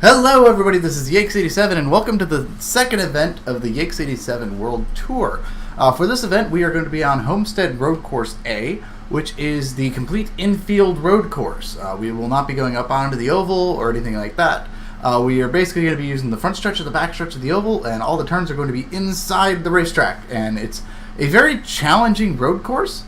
Hello everybody, this is Yakes87 and welcome to the second event of the Yakes87 World Tour. For this event we are going to be on Homestead Road Course A, which is the complete infield road course. We will not be going up onto the oval or anything like that. We are basically going to be using the front stretch of the back stretch of the oval, and all the turns are going to be inside the racetrack. And it's a very challenging road course.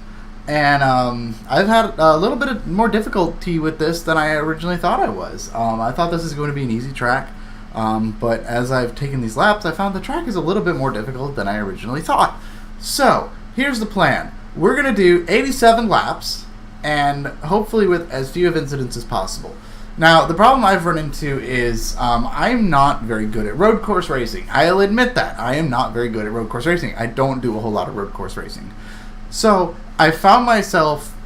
And I've had a little bit more difficulty with this than I originally thought I was. I thought this is going to be an easy track, but as I've taken these laps, I found the track is a little bit more difficult than I originally thought. So, here's the plan. We're going to do 87 laps, and hopefully with as few of incidents as possible. Now, the problem I've run into is I'm not very good at road course racing. I'll admit that. I am not very good at road course racing. I don't do a whole lot of road course racing. So, I found myself,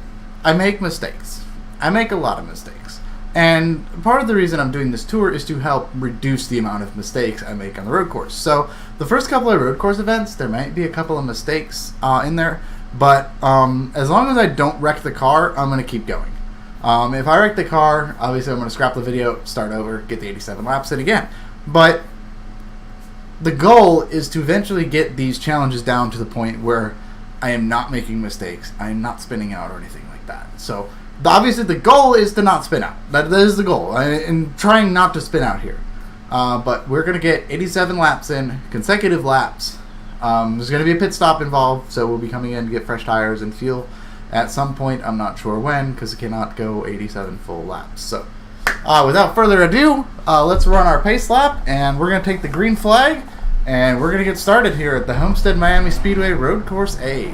I make mistakes. I make a lot of mistakes. And part of the reason I'm doing this tour is to help reduce the amount of mistakes I make on the road course. So, the first couple of road course events, there might be a couple of mistakes in there. But as long as I don't wreck the car, I'm going to keep going. If I wreck the car, obviously I'm going to scrap the video, start over, get the 87 laps in again. But the goal is to eventually get these challenges down to the point where I am not making mistakes. I am not spinning out or anything like that. So, obviously the goal is to not spin out. That is the goal. I'm trying not to spin out here. But we're going to get 87 laps in, consecutive laps. There's going to be a pit stop involved, so we'll be coming in to get fresh tires and fuel at some point. I'm not sure when, because I cannot go 87 full laps. So, without further ado, let's run our pace lap, and we're going to take the green flag. And we're going to get started here at the Homestead-Miami Speedway Road Course A.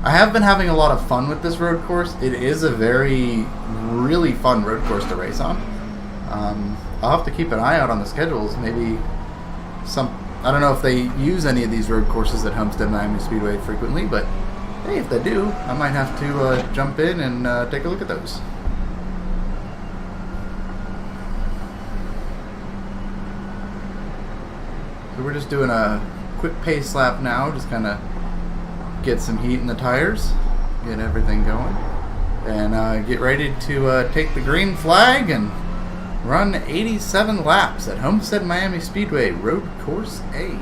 I have been having a lot of fun with this road course. It is a really fun road course to race on. I'll have to keep an eye out on the schedules. Maybe I don't know if they use any of these road courses at Homestead-Miami Speedway frequently, but hey, if they do, I might have to jump in and take a look at those. So we're just doing a quick pace lap now, just kind of get some heat in the tires, get everything going, and get ready to take the green flag and run 87 laps at Homestead-Miami Speedway Road Course A.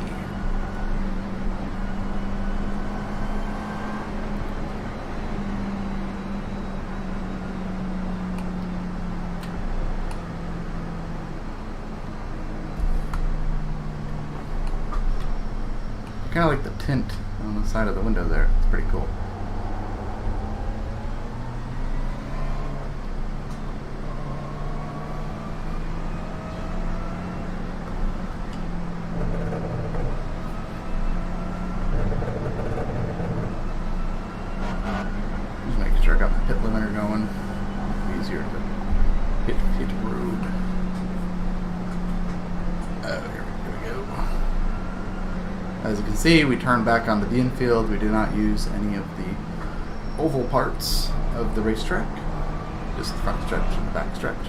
Kind of like the tint on the side of the window there. It's pretty cool. Just making sure I got my pit limiter going. It's easier to hit road. Oh, here we go. As you can see, we turn back onto the infield. We do not use any of the oval parts of the racetrack, just the front stretch and the back stretch.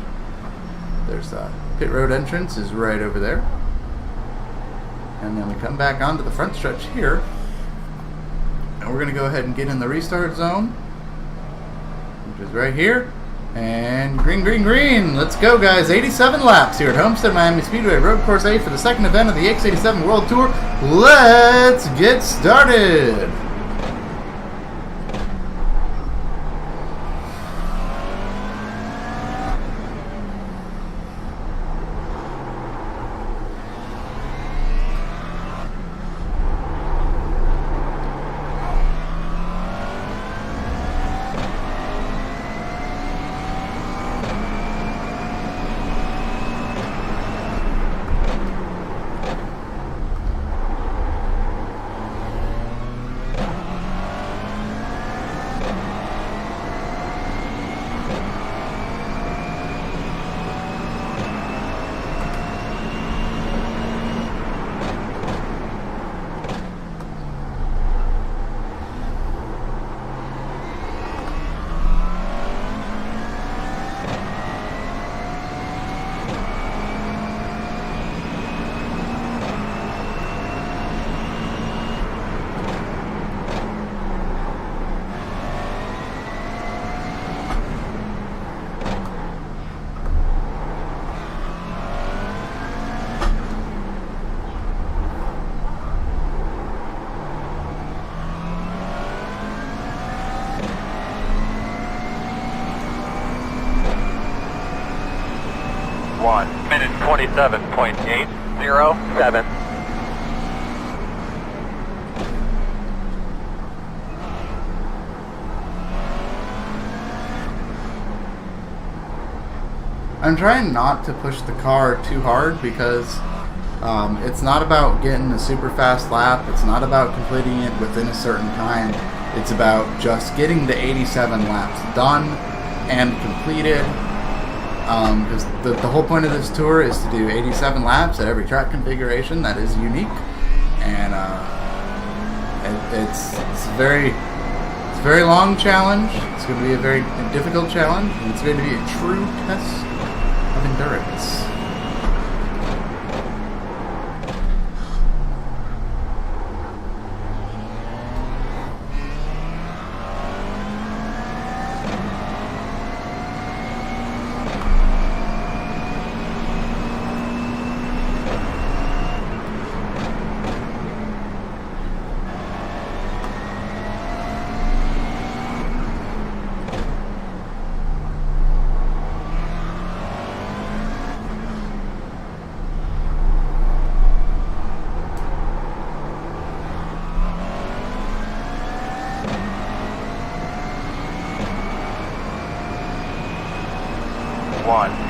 There's the pit road entrance is right over there. And then we come back onto the front stretch here. And we're going to go ahead and get in the restart zone, which is right here. And green, green, green. Let's go, guys. 87 laps here at Homestead-Miami Speedway Road Course A for the second event of the Yakes87 World Tour. Let's get started. 1 minute 27.807. I'm trying not to push the car too hard because it's not about getting a super fast lap. It's not about completing it within a certain time. It's about just getting the 87 laps done and completed. Because the whole point of this tour is to do 87 laps at every track configuration that is unique. And it's a very long challenge. It's going to be a very difficult challenge. And it's going to be a true test of endurance.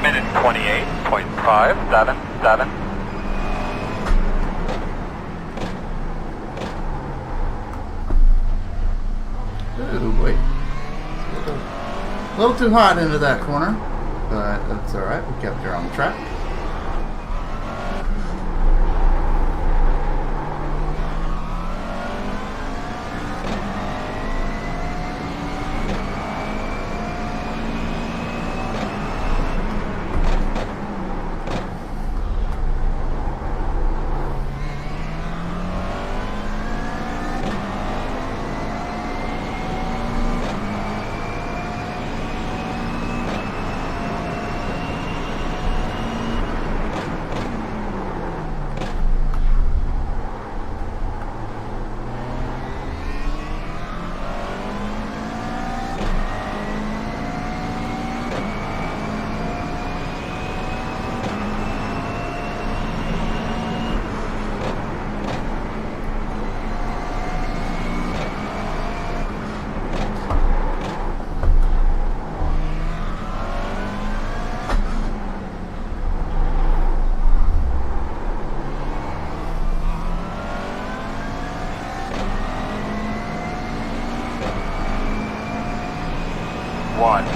Minute 28.577. Ooh, boy. It's a little too hot into that corner, but that's alright. We kept her on the track.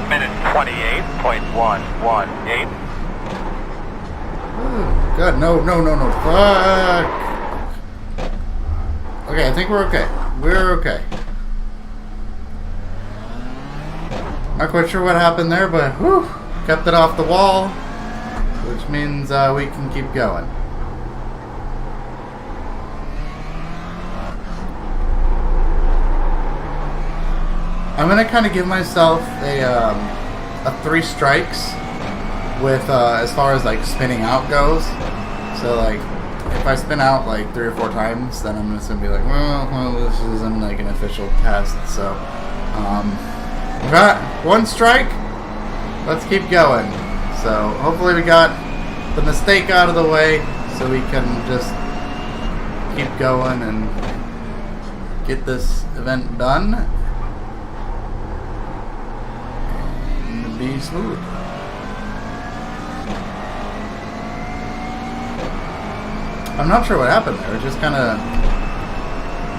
Minute 28.118. God, no, fuck. Okay, I think we're okay. We're okay. Not quite sure what happened there, but whew, kept it off the wall, which means we can keep going. I'm gonna kind of give myself a 3 strikes with as far as like spinning out goes. So like if I spin out like 3 or 4 times, then I'm just gonna be like, well, this isn't like an official test. So we got 1 strike. Let's keep going. So hopefully we got the mistake out of the way, so we can just keep going and get this event done. Be smooth. I'm not sure what happened there. It just kind of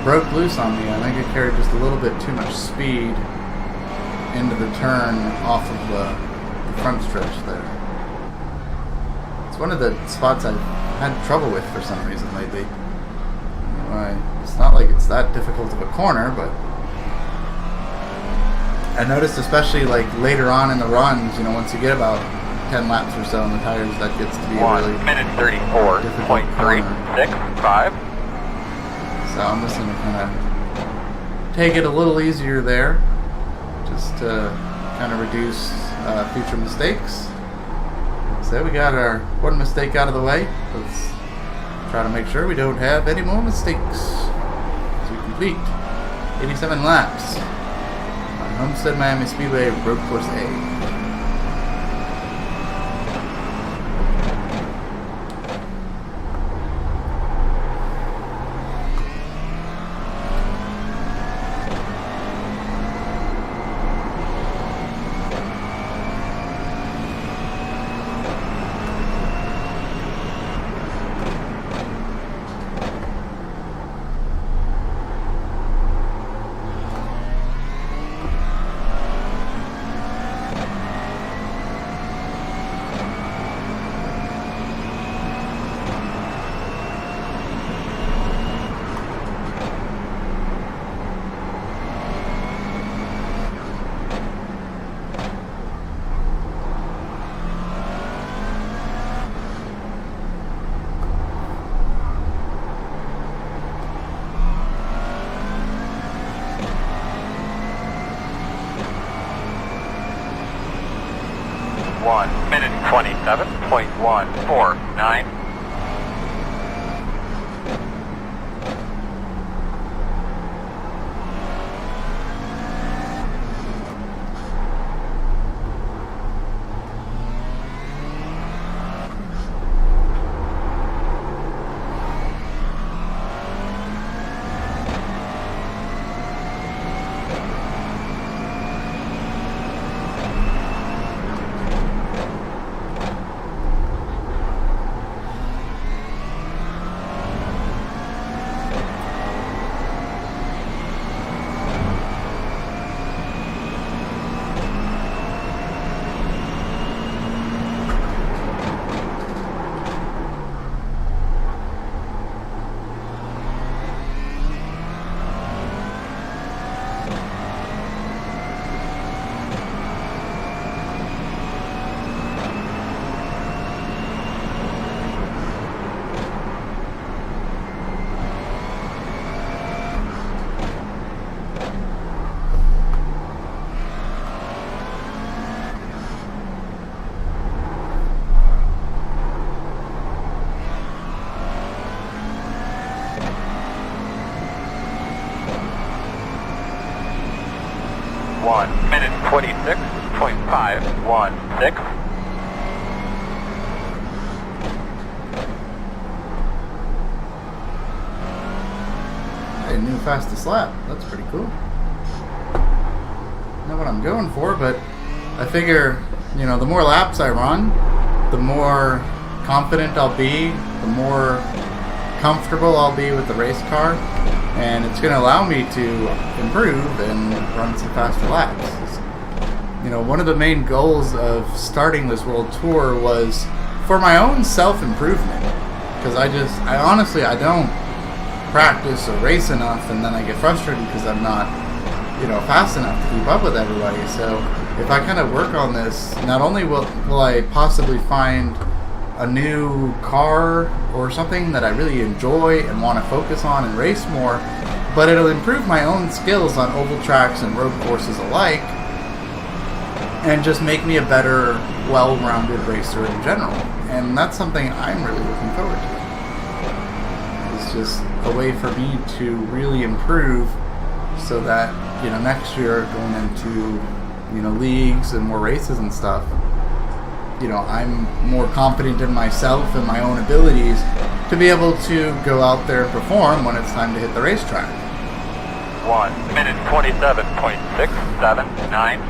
broke loose on me. I think it carried just a little bit too much speed into the turn off of the front stretch there. It's one of the spots I've had trouble with for some reason lately. It's not like it's that difficult of a corner, but I noticed, especially like later on in the runs, once you get about 10 laps or so on the tires, that gets to be a really minute 34.365. So I'm just going to kind of take it a little easier there, just to kind of reduce future mistakes. So we got our 1 mistake out of the way. Let's try to make sure we don't have any more mistakes as we complete 87 laps. Homestead-Miami Speedway Road Course A. 1 minute 27.149. One minute 26.516. I knew fastest lap. That's pretty cool. Not what I'm going for, but I figure, you know, the more laps I run, the more confident I'll be, the more comfortable I'll be with the race car, and it's going to allow me to improve and run some faster laps. You know, one of the main goals of starting this world tour was for my own self-improvement, because I honestly don't practice or race enough, and then I get frustrated because I'm not, you know, fast enough to keep up with everybody. So if I kind of work on this, not only will I possibly find a new car or something that I really enjoy and want to focus on and race more, but it'll improve my own skills on oval tracks and road courses alike, and just make me a better, well-rounded racer in general. And that's something I'm really looking forward to. It's just a way for me to really improve, so that, you know, next year going into, you know, leagues and more races and stuff, you know, I'm more confident in myself and my own abilities to be able to go out there and perform when it's time to hit the racetrack. 1 minute 27.679.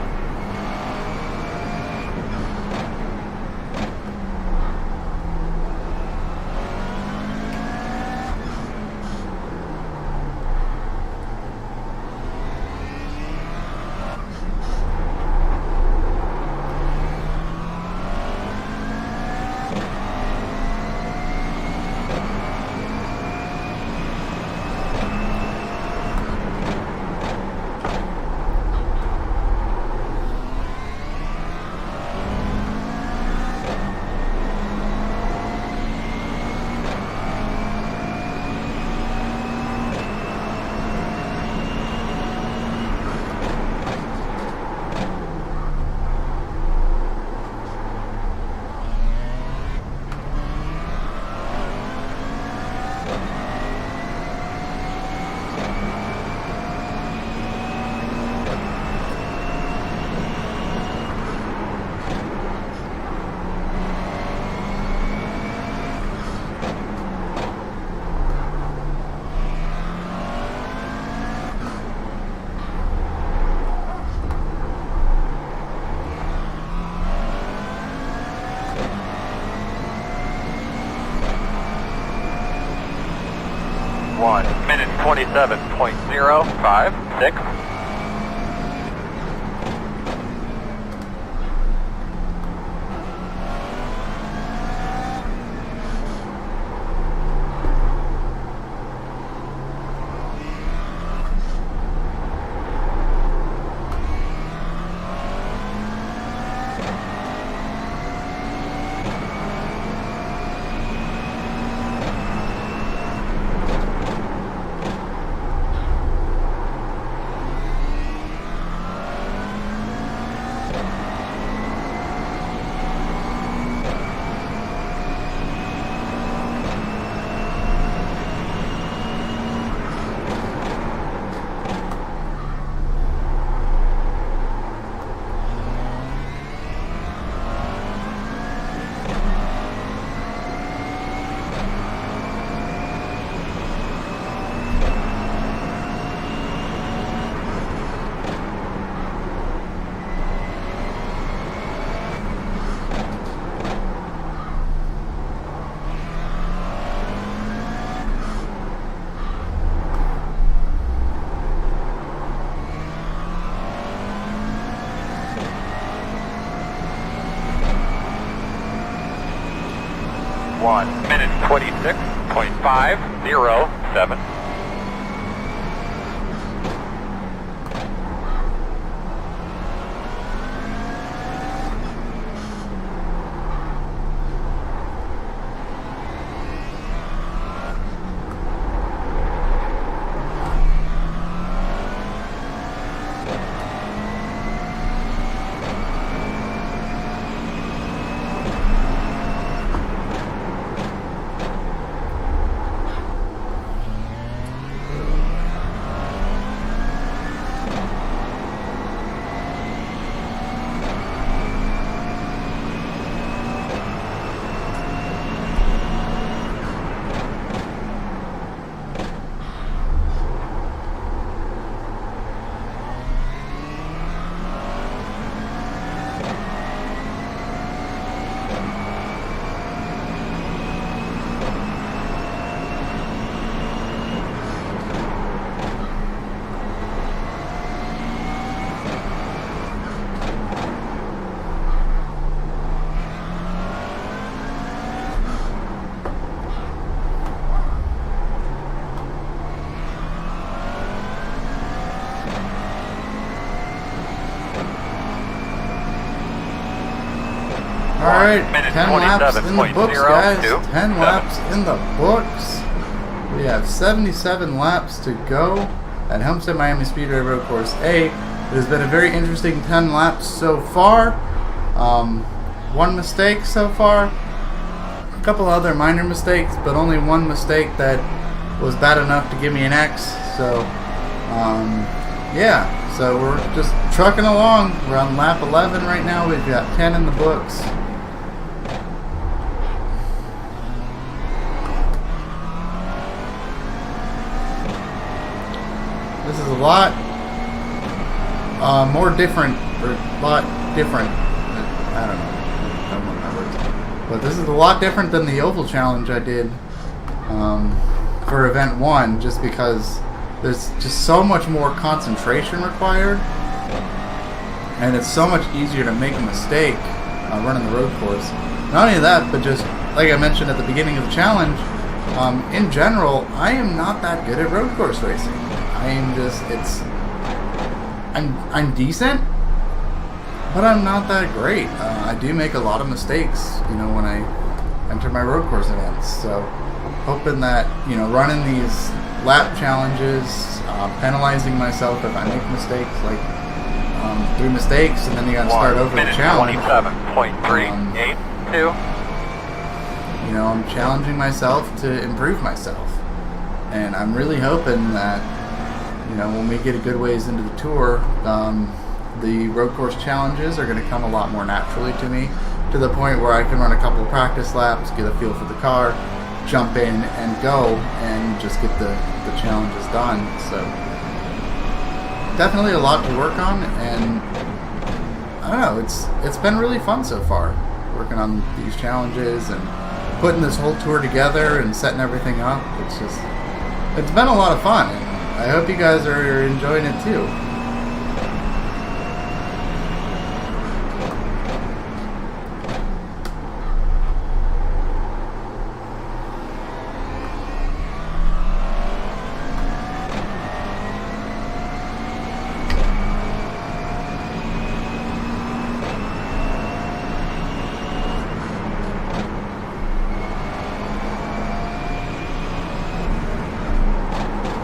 One minute 27.056. 1 minute 26.507. Alright, 10 laps in the books, guys. 10 laps in the books. We have 77 laps to go at Homestead-Miami Speedway Road Course A. It has been a very interesting 10 laps so far. One mistake so far. A couple other minor mistakes, but only one mistake that was bad enough to give me an X. So, yeah. So we're just trucking along. We're on lap 11 right now. We've got 10 in the books. This is a lot more different, or a lot different. I don't know my words. But this is a lot different than the oval challenge I did for event 1, just because there's just so much more concentration required, and it's so much easier to make a mistake running the road course. Not only that, but just like I mentioned at the beginning of the challenge, in general, I am not that good at road course racing. I'm decent, but I'm not that great. I do make a lot of mistakes, when I enter my road course events. So, hoping that, running these lap challenges, penalizing myself if I make mistakes, like 3 mistakes, and then you gotta start over the challenge. 27.382. I'm challenging myself to improve myself, and I'm really hoping that when we get a good ways into the tour, the road course challenges are going to come a lot more naturally to me, to the point where I can run a couple of practice laps, get a feel for the car, jump in and go, and just get the challenges done. So definitely a lot to work on, and I don't know, it's been really fun so far, working on these challenges and putting this whole tour together and setting everything up. It's been a lot of fun, and I hope you guys are enjoying it too.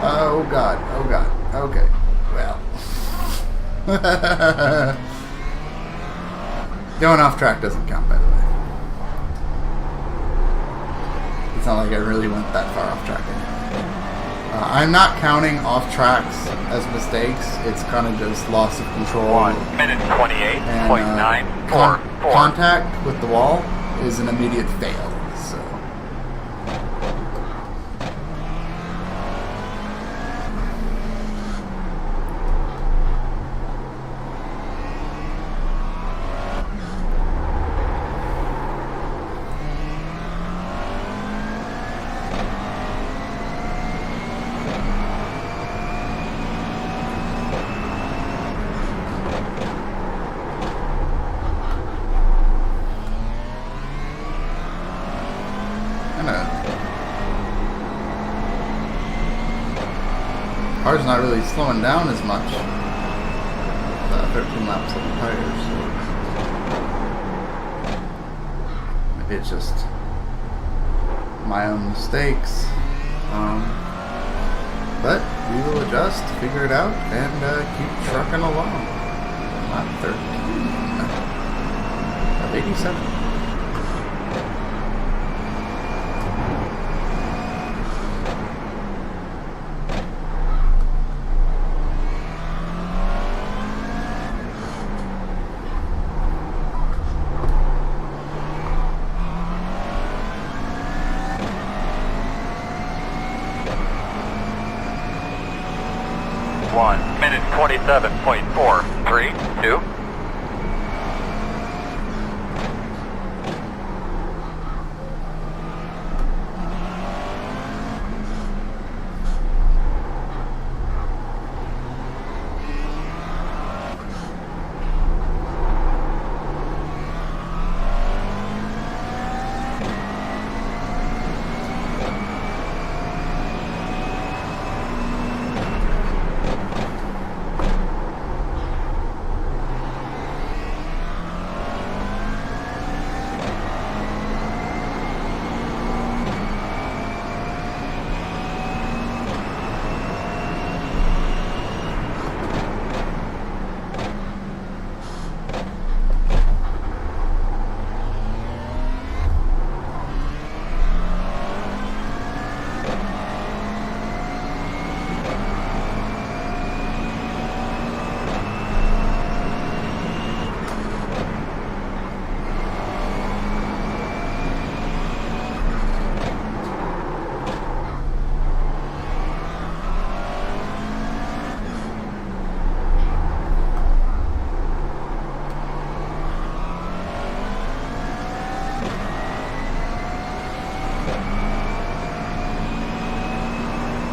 Oh god, okay, well. Going off track doesn't count, by the way. It's not like I really went that far off track anyway. I'm not counting off tracks as mistakes, it's kind of just loss of control. 1 minute 28.944. Contact with the wall is an immediate fail. not really slowing down as much. 13 laps of the tires. So maybe it's just my own mistakes. But we will adjust, figure it out, and keep trucking along. Lap 13 of 87. One minute 27.432.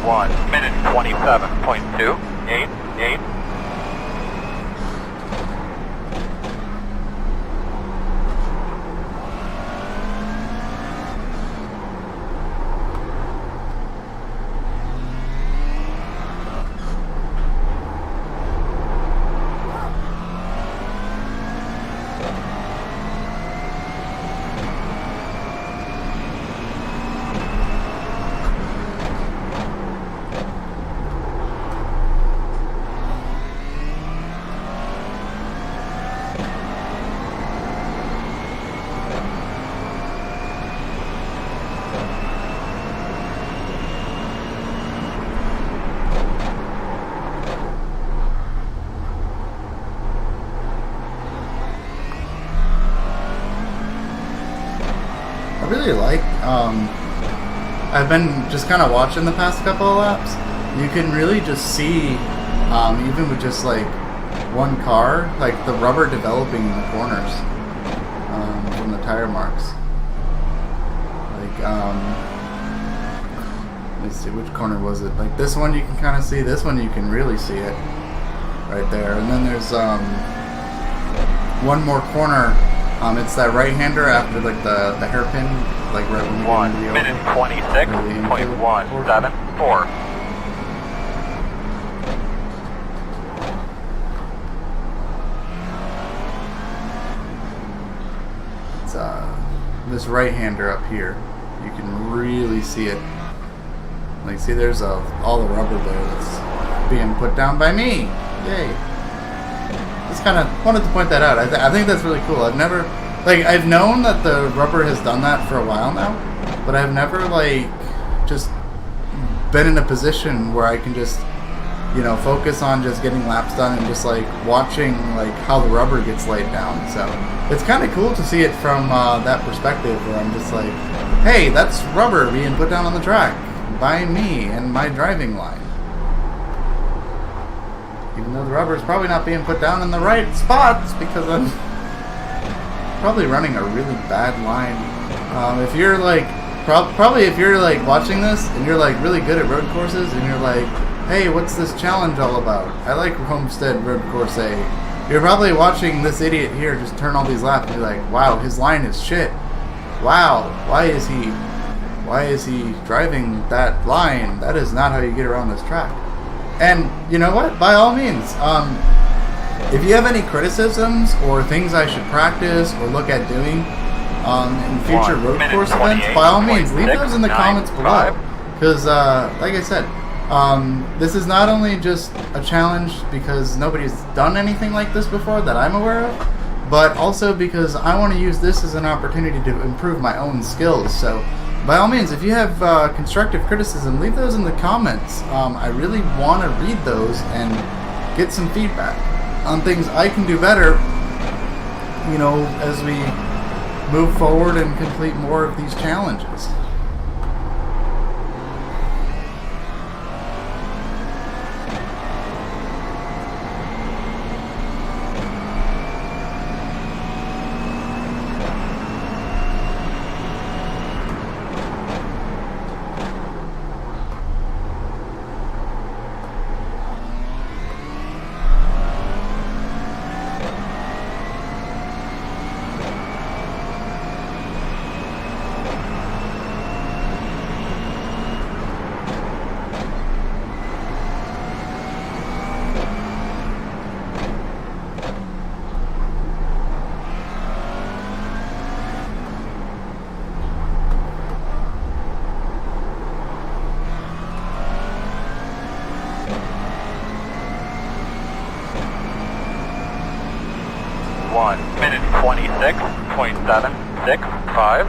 One minute 27.288. I really like, I've been just kind of watching the past couple of laps. You can really just see, even with just like one car, like the rubber developing in the corners from the tire marks. Like, let me see, which corner was it? Like this one you can kind of see, this one you can really see it right there. And then there's one more corner. It's that right-hander after like the hairpin, like right when you One get into the minute oval. 26.174. It's this right-hander up here. You can really see it. Like, see, there's all the rubber there that's being put down by me. Yay! Just kind of wanted to point that out. I think that's really cool. I've never, like, I've known that the rubber has done that for a while now, but I've never, like, just been in a position where I can just, you know, focus on just getting laps done and just, like, watching, like, how the rubber gets laid down. So it's kind of cool to see it from that perspective where I'm just like, hey, that's rubber being put down on the track by me and my driving line. Even though the rubber is probably not being put down in the right spots because I'm probably running a really bad line. If you're like, probably if you're like watching this and you're like really good at road courses and you're like, hey, what's this challenge all about? I like Homestead Road Course A. You're probably watching this idiot here just turn all these laps and be like, wow, his line is shit. Wow, why is he driving that line? That is not how you get around this track. And you know what? By all means, if you have any criticisms or things I should practice or look at doing in future road course events, by all means, leave those in the comments below. Because, like I said, this is not only just a challenge because nobody's done anything like this before that I'm aware of, but also because I want to use this as an opportunity to improve my own skills. So, by all means, if you have constructive criticism, leave those in the comments. I really want to read those and get some feedback on things I can do better, you know, as we move forward and complete more of these challenges. Minute 26.765.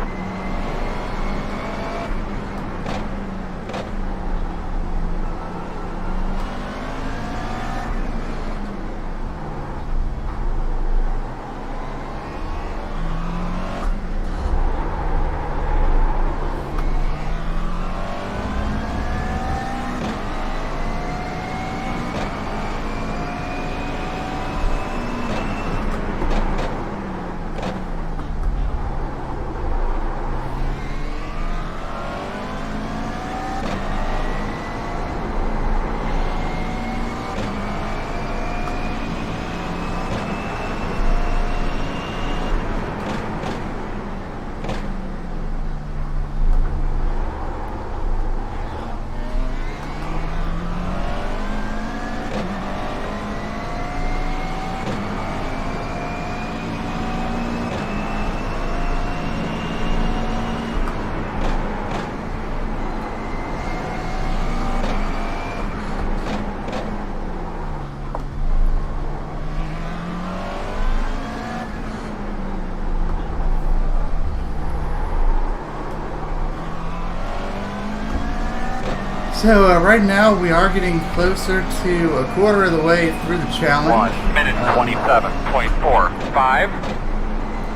So right now we are getting closer to a quarter of the way through the challenge. 1 minute 27.45.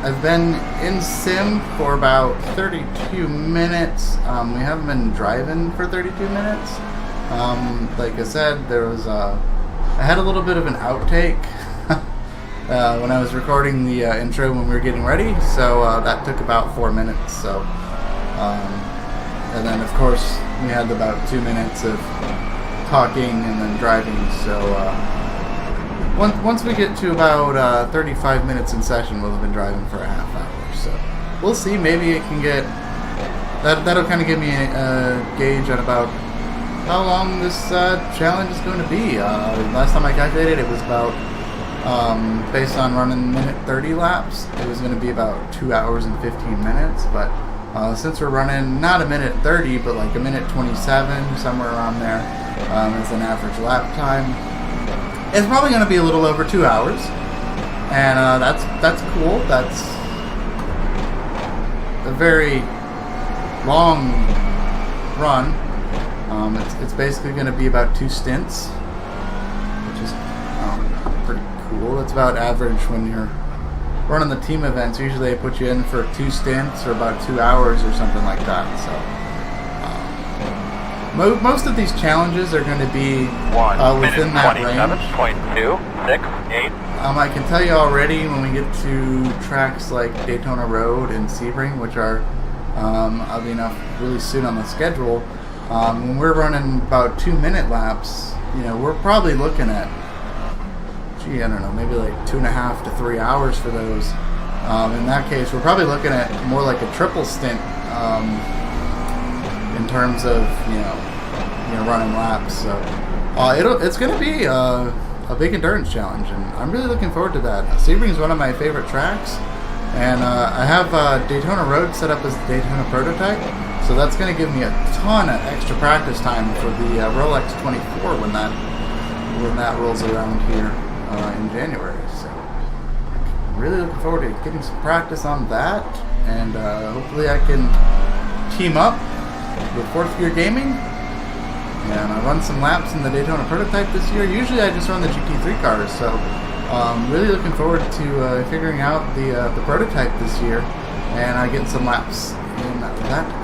I've been in sim for about 32 minutes. We haven't been driving for 32 minutes. Like I said, there was I had a little bit of an outtake when I was recording the intro when we were getting ready. So that took about 4 minutes. So, and then of course we had about 2 minutes of talking and then driving. So once we get to about 35 minutes in session, we'll have been driving for a half hour. So we'll see. Maybe it can get that'll kind of give me a gauge on about how long this challenge is going to be. Last time I calculated, it was about based on running minute 30 laps, it was going to be about 2 hours and 15 minutes. But since we're running not a minute 30, but like a minute 27, somewhere around there, as an average lap time, it's probably going to be a little over 2 hours, and that's cool. That's a very long run. It's basically going to be about 2 stints, which is pretty cool. It's about average when you're running the team events. Usually they put you in for 2 stints or about 2 hours or something like that. So most of these challenges are going to be within that range. 27.268. I can tell you already, when we get to tracks like Daytona Road and Sebring, which are oddly enough really soon on the schedule, when we're running about 2-minute laps, you know, we're probably looking at, I don't know, maybe like 2.5 to 3 hours for those. In that case, we're probably looking at more like a triple stint in terms of you know running laps. So It's going to be a big endurance challenge, and I'm really looking forward to that. Sebring's one of my favorite tracks, and I have Daytona Road set up as the Daytona prototype, so that's going to give me a ton of extra practice time for the Rolex 24 when that rolls around here in January. So I'm really looking forward to getting some practice on that, and hopefully I can team up with Fourth Gear Gaming. And I run some laps in the Daytona prototype this year. Usually I just run the GT3 cars, so really looking forward to figuring out the prototype this year, and I get some laps in that car.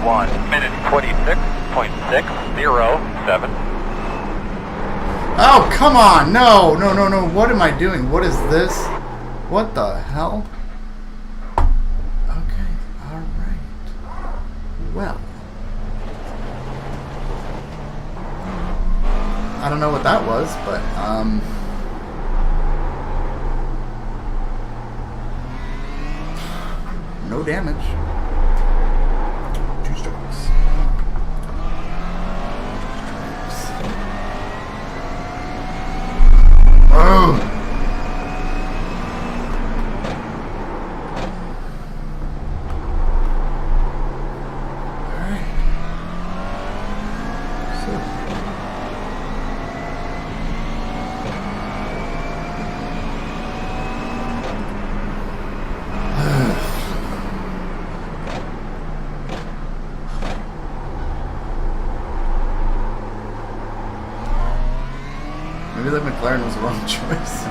One minute 26.607. Oh, come on! No! What am I doing? What is this? What the hell? Okay, alright. Well. I don't know what that was, but, no damage. Maybe the McLaren was the wrong choice.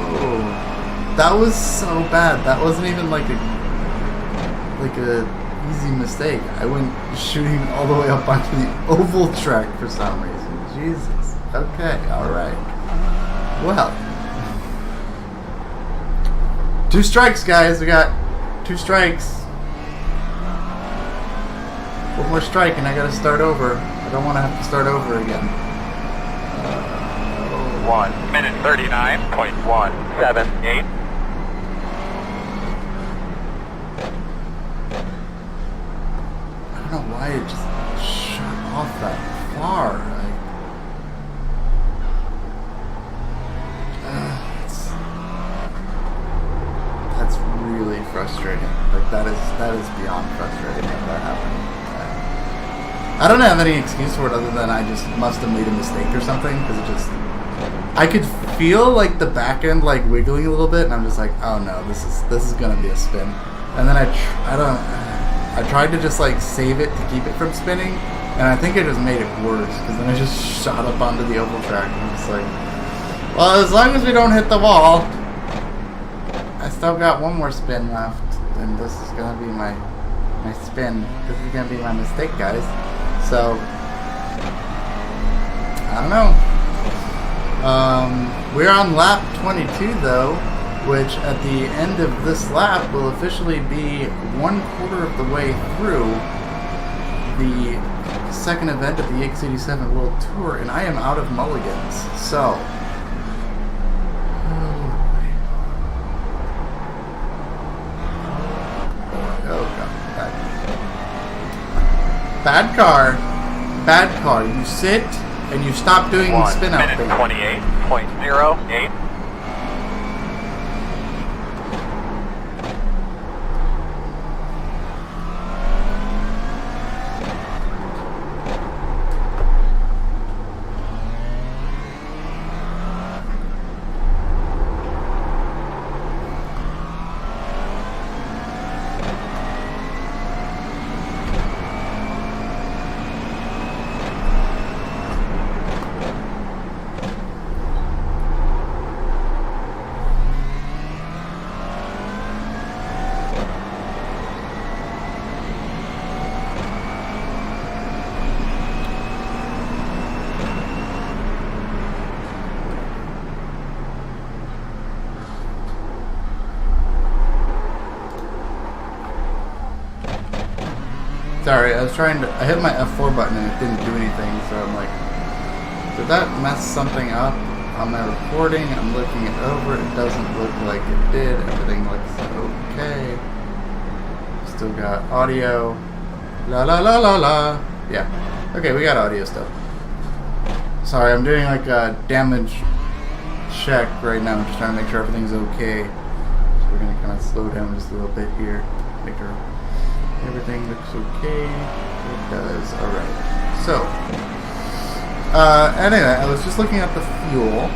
Oh, that was so bad. That wasn't even like a easy mistake. I went shooting all the way up onto the oval track for some reason. Jesus. Okay. All right. Well, 2 strikes, guys. We got 2 strikes. One more strike and I gotta start over. I don't want to have to start over again. 1 minute 39.178. I don't know why it just shot off that far. That's really frustrating. Like that is beyond frustrating that happened. I don't have any excuse for it other than I just must have made a mistake or something, because it just, I could feel like the back end like wiggling a little bit, and I'm just like, oh no, this is gonna be a spin. And then I tried to just like save it to keep it from spinning, and I think it just made it worse, because then I just shot up onto the oval track, and I'm just like, well, as long as we don't hit the wall. I still got one more spin left, and this is gonna be my spin. This is gonna be my mistake, guys. So I don't know. We're on lap 22 though, which at the end of this lap will officially be 1/4 of the way through the second event of the Yakes87 World Tour, and I am out of mulligans. So Bad car. You sit and you stop doing the spin out thing. 1 minute 28.08. Sorry, I was trying to... I hit my F4 button and it didn't do anything, so I'm like... Did that mess something up on my recording? I'm looking it over. It doesn't look like it did. Everything looks okay. Still got audio. La la la la la. Yeah. Okay, we got audio stuff. Sorry, I'm doing like a damage check right now. I'm just trying to make sure everything's okay. So we're going to kind of slow down just a little bit here. Make sure everything looks okay. It does. Alright. So, anyway, I was just looking at the fuel.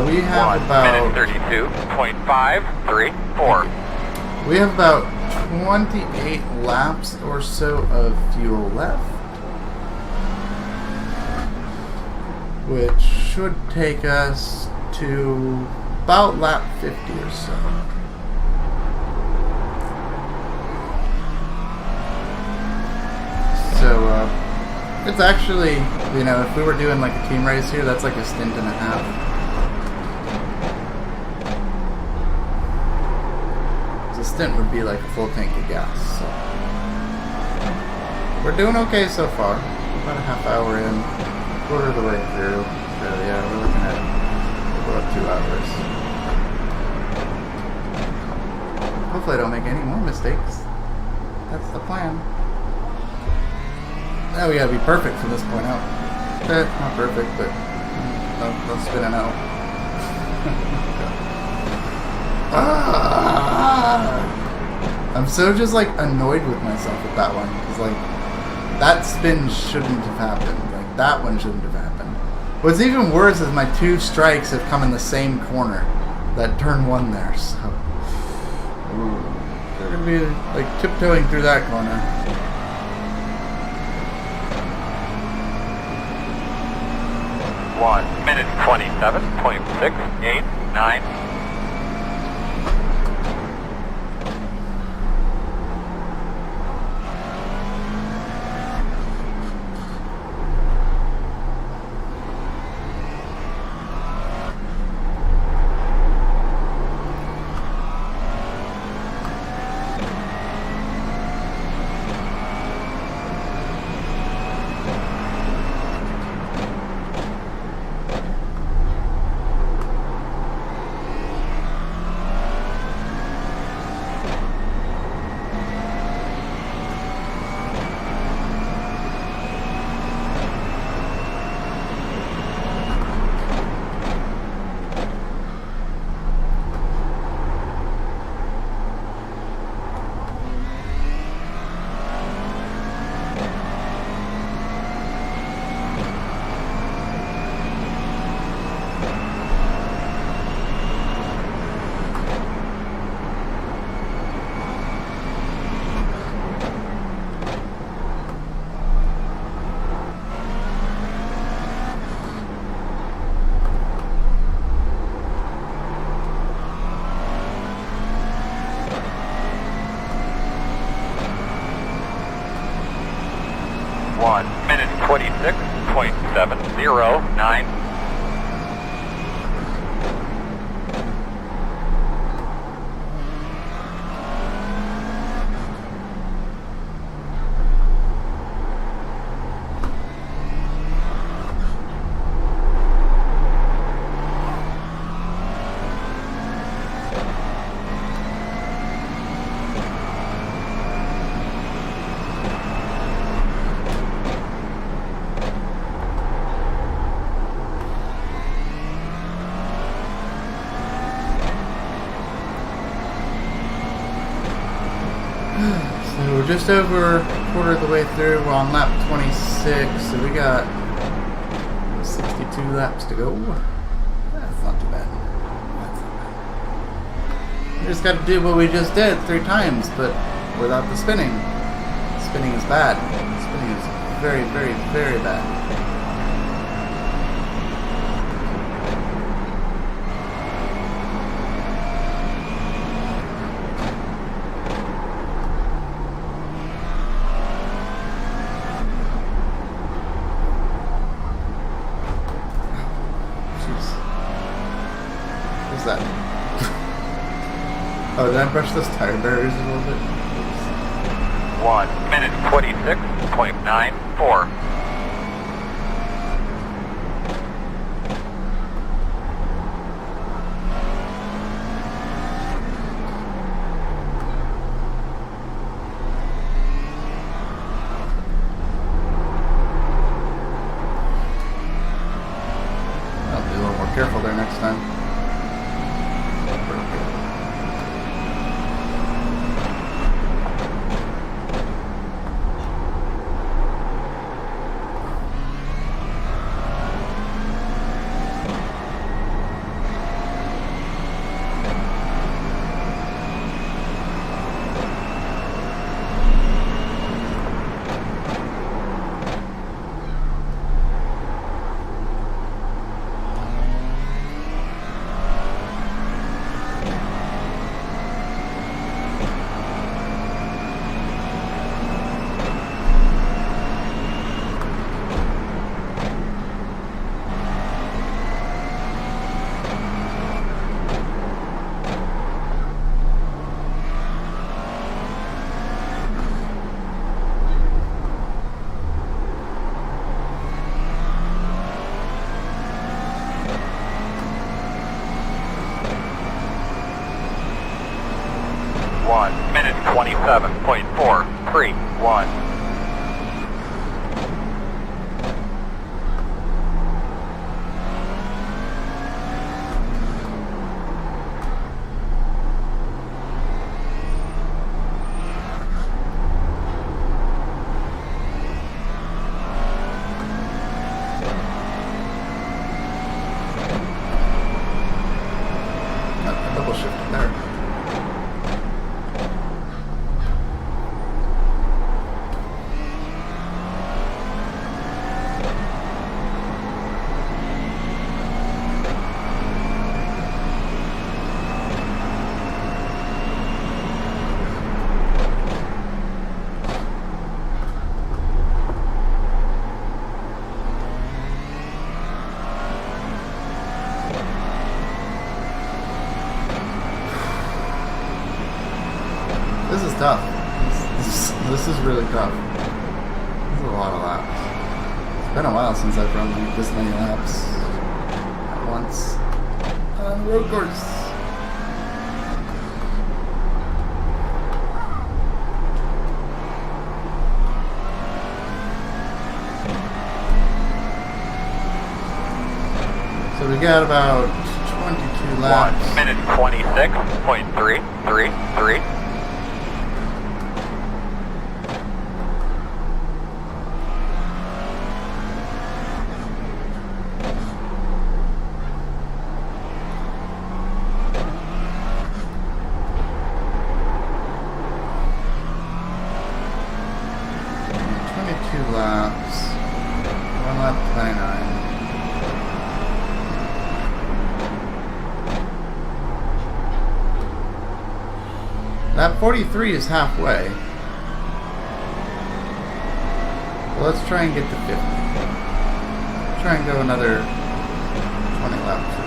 We have 1 about... minute 32.534. We have about 28 laps or so of fuel left, which should take us to about lap 50 or so. So, it's actually, you know, if we were doing like a team race here, that's like a stint and a half. So a stint would be like a full tank of gas. So we're doing okay so far. About a half hour in, quarter of the way through. So yeah, we're looking at about 2 hours. Hopefully I don't make any more mistakes. That's the plan. Now we gotta be perfect from this point out. Not perfect, but no spinning out. I'm so just like annoyed with myself with that one, because like that spin shouldn't have happened. Like that one shouldn't have happened. What's even worse is my 2 strikes have come in the same corner. That turn 1 there, so they're gonna be like tiptoeing through that corner. 1 minute 27.689. Minute 26.709. So we're just over a quarter of the way through. We're on lap 26, so we got 62 laps to go. That's not too bad. That's not bad. We just got to do what we just did 3 times, but without the spinning. Spinning is bad. Spinning is very, very, very bad. That? Oh, did I brush those tire barriers a little bit? 1 minute 26.94. I'll be a little more careful there next time. 1 minute 27.431. Double shift there. This is tough. This is really tough. This is a lot of laps. It's been a while since I've run like this many laps at once on the road course. So we got about 22 laps. 1 minute 26.333. Laps. 1 lap 29. Lap 43 is halfway. Well, let's try and get to 50. Try and go another 20 laps or so.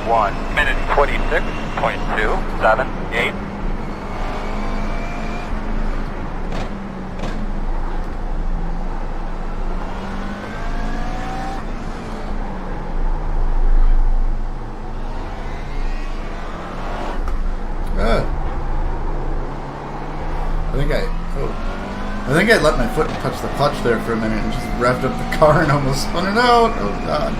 One minute 26.278. I think I let my foot touch the clutch there for a minute and just revved up the car and almost spun it out. Oh god.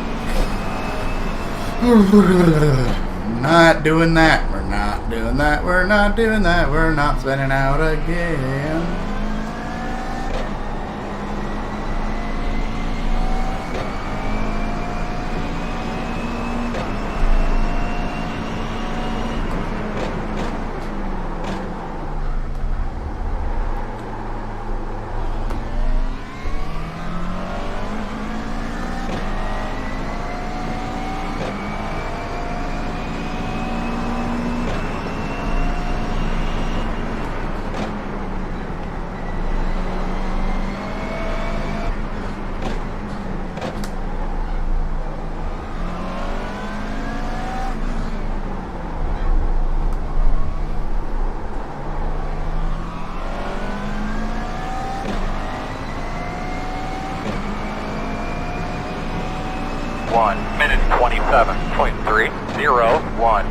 Not doing that. We're not doing that. We're not doing that. We're not spinning out again. 27.301.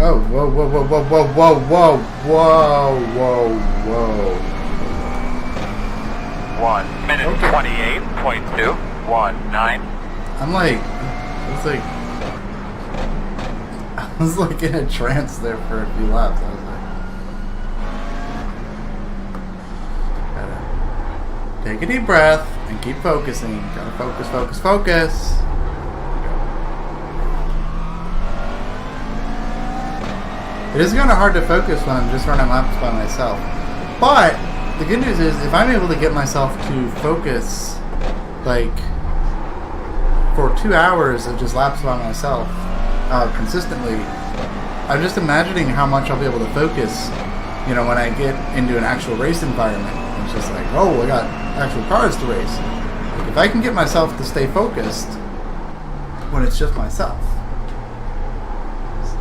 Oh, whoa, whoa, whoa, whoa, whoa, whoa, whoa, whoa, whoa, whoa. 1 minute, Okay. 28.219. I'm like, I was like in a trance there for a few laps. I was like, gotta take a deep breath and keep focusing. Gotta focus, focus, focus. It is kind of hard to focus when I'm just running laps by myself. But the good news is, if I'm able to get myself to focus, like, for 2 hours of just laps by myself, consistently, I'm just imagining how much I'll be able to focus, you know, when I get into an actual race environment. It's just like, oh, I got actual cars to race. Like, if I can get myself to stay focused when it's just myself.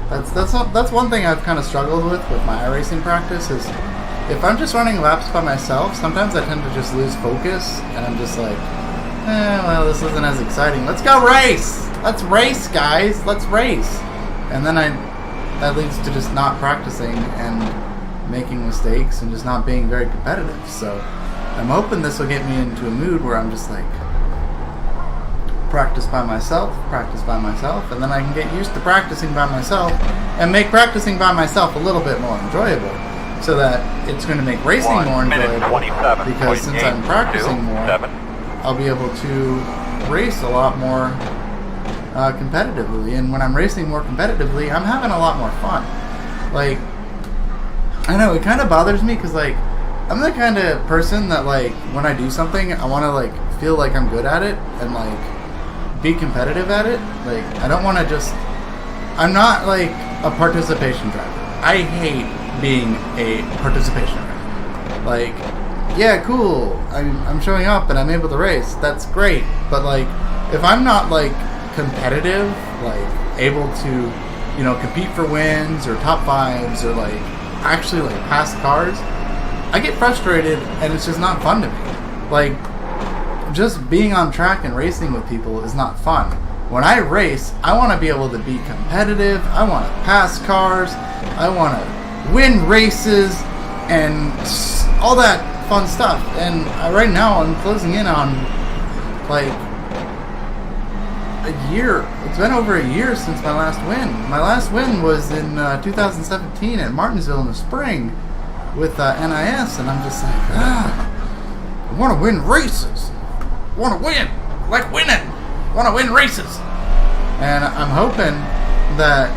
That's one thing I've kind of struggled with my iRacing practice is if I'm just running laps by myself, sometimes I tend to just lose focus, and I'm just like, well, this isn't as exciting. Let's go race! Let's race, guys! Let's race! And then that leads to just not practicing and making mistakes and just not being very competitive. So I'm hoping this will get me into a mood where I'm just like, practice by myself, and then I can get used to practicing by myself and make practicing by myself a little bit more enjoyable, so that it's going to make racing more enjoyable, because since I'm practicing more, I'll be able to race a lot more competitively, and when I'm racing more competitively, I'm having a lot more fun. Like, I know, it kind of bothers me, because, like, I'm the kind of person that, like, when I do something, I want to, like, feel like I'm good at it, and, like, be competitive at it. Like, I don't want to just... I'm not, like, a participation driver. I hate being a participation driver. Like, yeah, cool, I'm showing up and I'm able to race. That's great. But, like, if I'm not, like, competitive, like, able to, you know, compete for wins or top fives or, like, actually, like, pass cars, I get frustrated and it's just not fun to me. Like, just being on track and racing with people is not fun. When I race, I want to be able to be competitive. I want to pass cars. I want to win races and all that fun stuff. And right now, I'm closing in on, like, a year. It's been over a year since my last win. My last win was in 2017 at Martinsville in the spring with NIS, and I'm just like, I want to win races. I want to win. I like winning. I want to win races. And I'm hoping that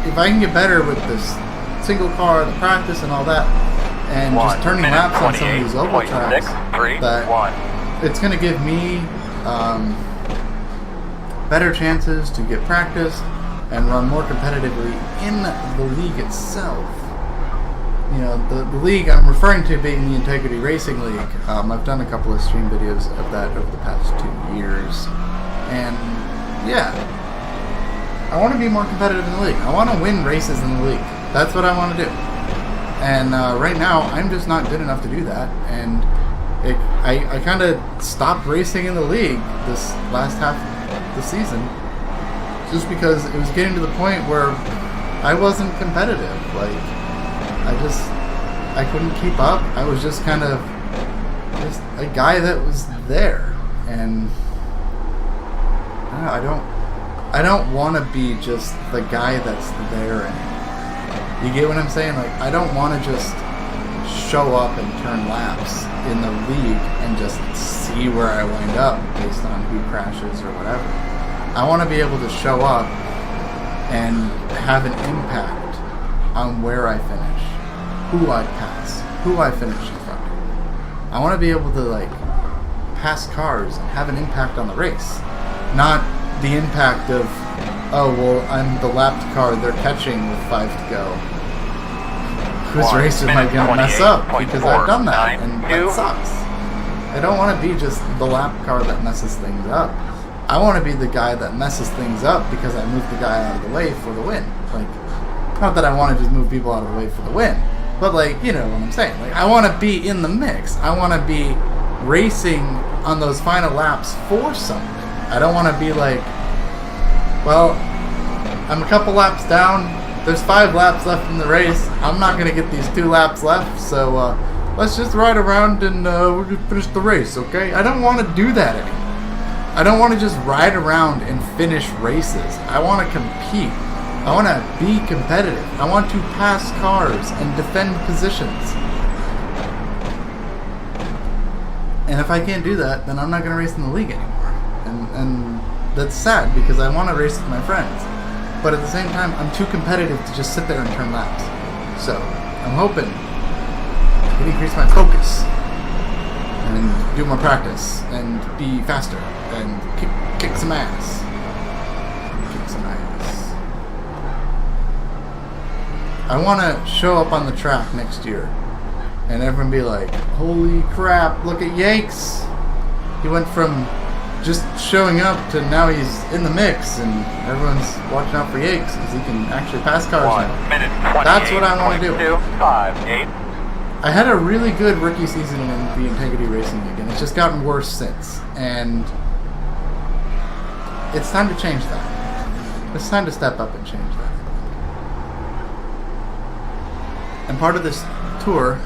if I can get better with this single car, the practice and all that, and just turning laps on some of these oval tracks, that it's going to give me better chances to get practice and run more competitively in the league itself. You know, the league I'm referring to being the Integrity Racing League. I've done a couple of stream videos of that over the past 2 years. And, yeah, I want to be more competitive in the league. I want to win races in the league. That's what I want to do. And right now, I'm just not good enough to do that. And I kind of stopped racing in the league this last half of the season just because it was getting to the point where I wasn't competitive. Like, I couldn't keep up. I was just kind of just a guy that was there, and I don't want to be just the guy that's there anymore. You get what I'm saying? Like, I don't want to just show up and turn laps in the league and just see where I wind up based on who crashes or whatever. I want to be able to show up and have an impact on where I finish, who I pass, who I finish in front of. I want to be able to, like, pass cars and have an impact on the race, not the impact of, oh, well, I'm the lapped car they're catching with 5 to go. Whose race am I going to mess up? Because I've done that, and that sucks. I don't want to be just the lap car that messes things up. I want to be the guy that messes things up because I moved the guy out of the way for the win. Like, not that I want to just move people out of the way for the win, but, like, you know what I'm saying. Like, I want to be in the mix. I want to be racing on those final laps for something. I don't want to be like, well, I'm a couple laps down. There's 5 laps left in the race. I'm not going to get these 2 laps left, so let's just ride around and we're going to finish the race, okay? I don't want to do that anymore. I don't want to just ride around and finish races. I want to compete. I want to be competitive. I want to pass cars and defend positions. And if I can't do that, then I'm not going to race in the league anymore. And that's sad because I want to race with my friends. But at the same time, I'm too competitive to just sit there and turn laps. So, I'm hoping I can increase my focus and do more practice and be faster and kick some ass. Kick some ass. I want to show up on the track next year and everyone be like, holy crap, look at Yakes. He went from just showing up to now he's in the mix and everyone's watching out for Yakes because he can actually pass cars now. That's what I want to do. 258. I had a really good rookie season in the Integrity Racing League and it's just gotten worse since, and it's time to change that. It's time to step up and change that. And part of this tour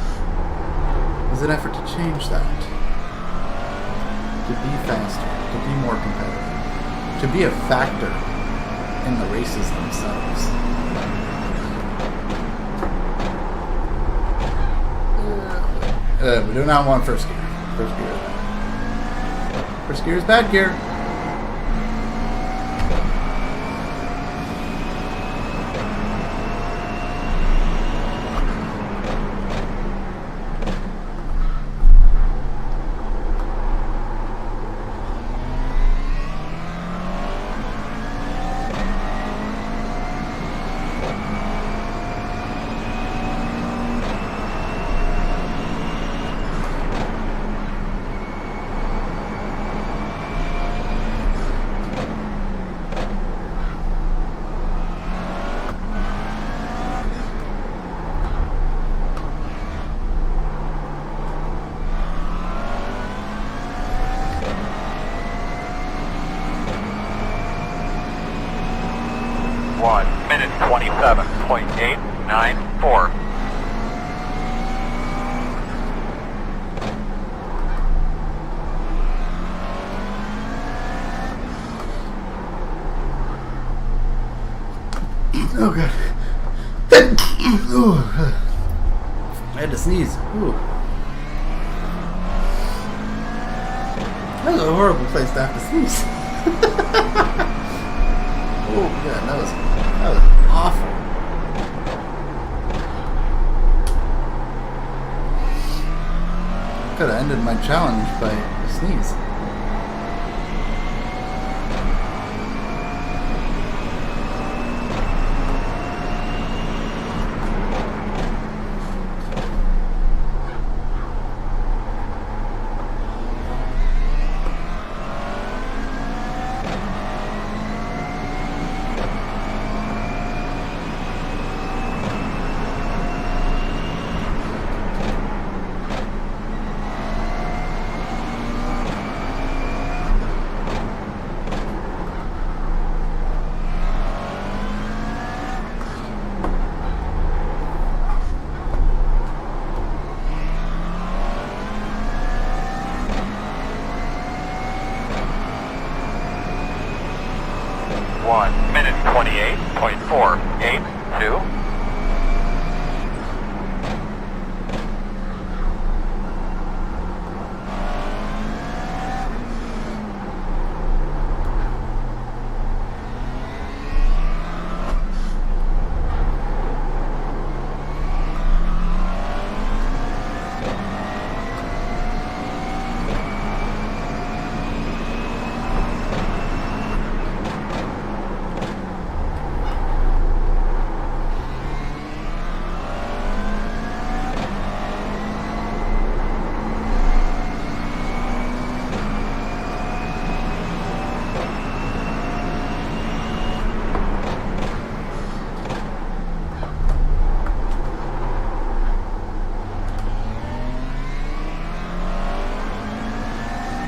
is an effort to change that. To be faster, to be more competitive, to be a factor in the races themselves. We do not want first gear. First gear is bad. First gear is bad gear. Minute 27.894. Oh god. I had to sneeze. Ooh. That was a horrible place to have to sneeze. Oh god, that was awful. Could have ended my challenge by a sneeze. 2.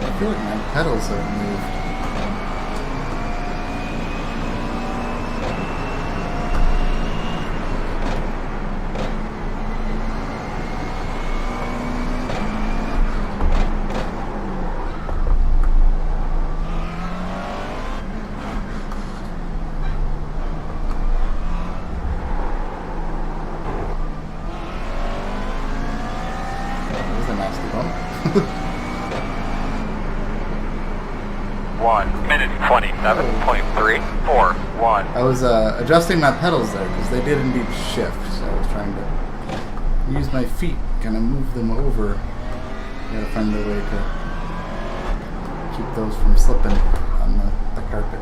I feel like my pedals have moved. That was a nasty bump. 1 minute 27.341. I was adjusting my pedals there because they did indeed shift, so I was trying to use my feet, kind of move them over. Gotta find a way to keep those from slipping on the carpet.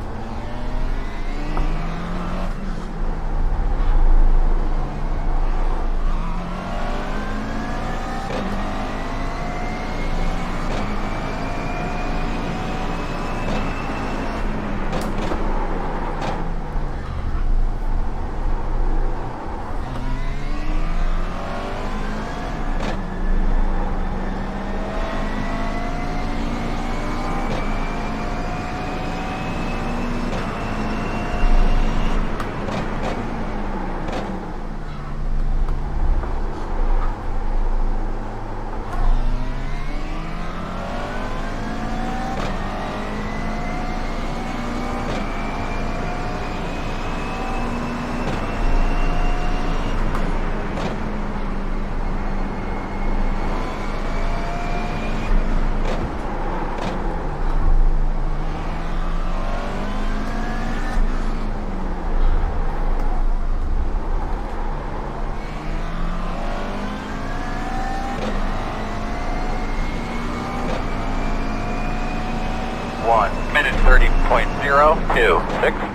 Minute 30.026.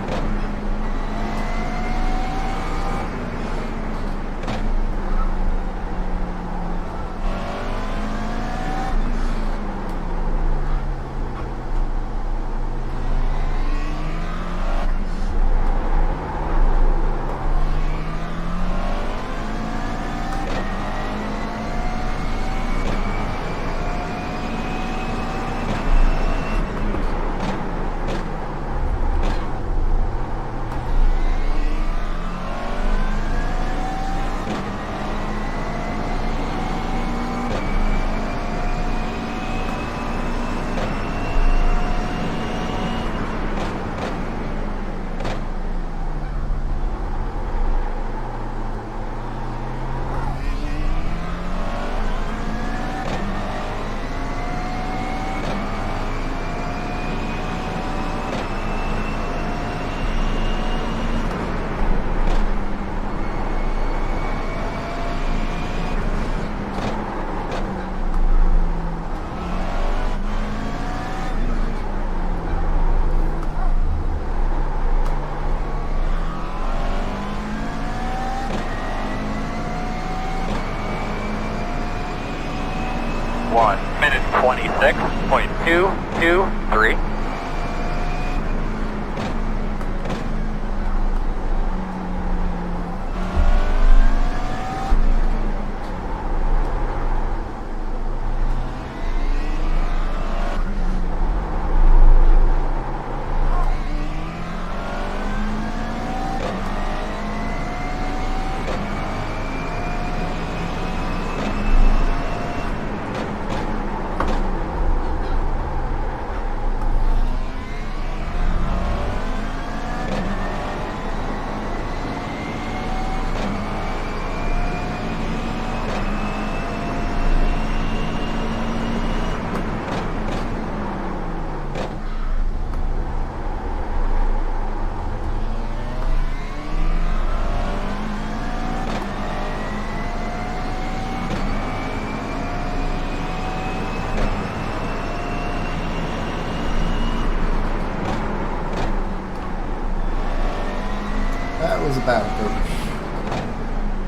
1 minute 26.223.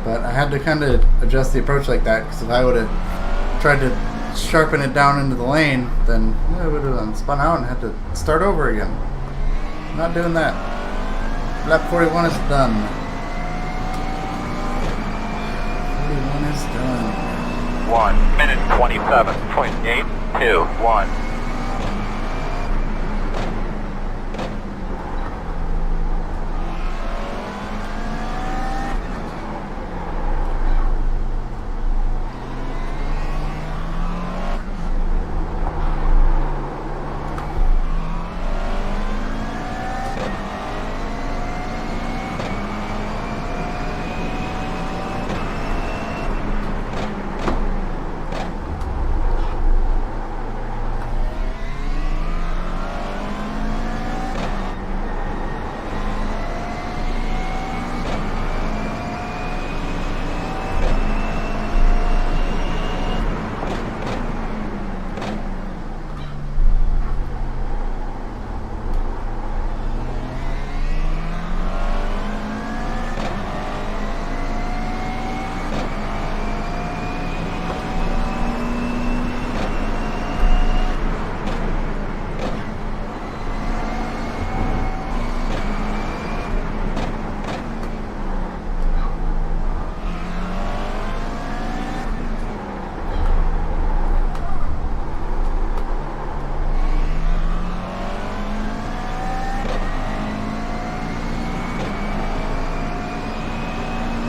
But I had to kind of adjust the approach like that, because if I would have tried to sharpen it down into the lane, then I would have spun out and had to start over again. Not doing that. Lap 41 is done. 41 is done. 1 minute 27.821.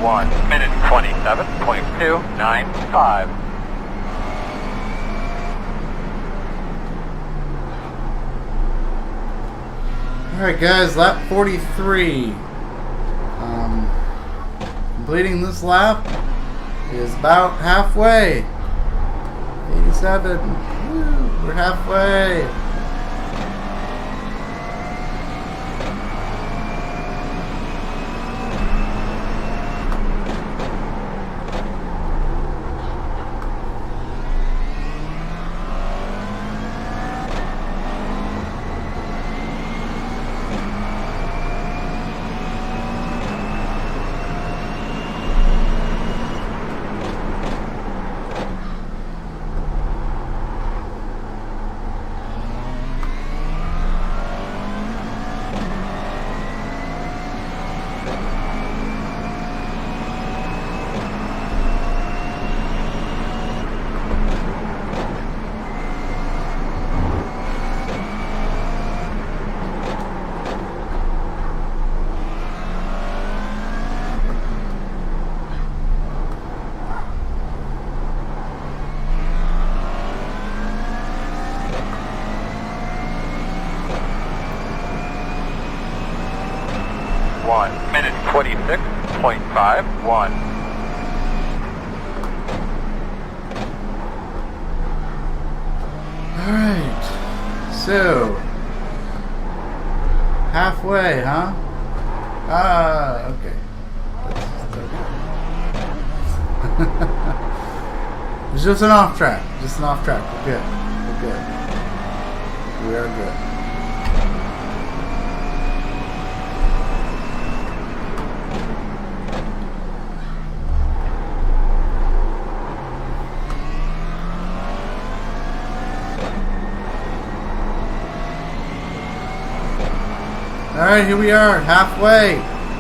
One minute 27.295. Alright guys, lap 43. Completing this lap is about halfway. 87. Woo, we're halfway. One minute 26.51. Alright, so halfway, huh? Okay. It's just an off track. Just an off track. We're good. We're good. We are good. Alright, here we are, halfway.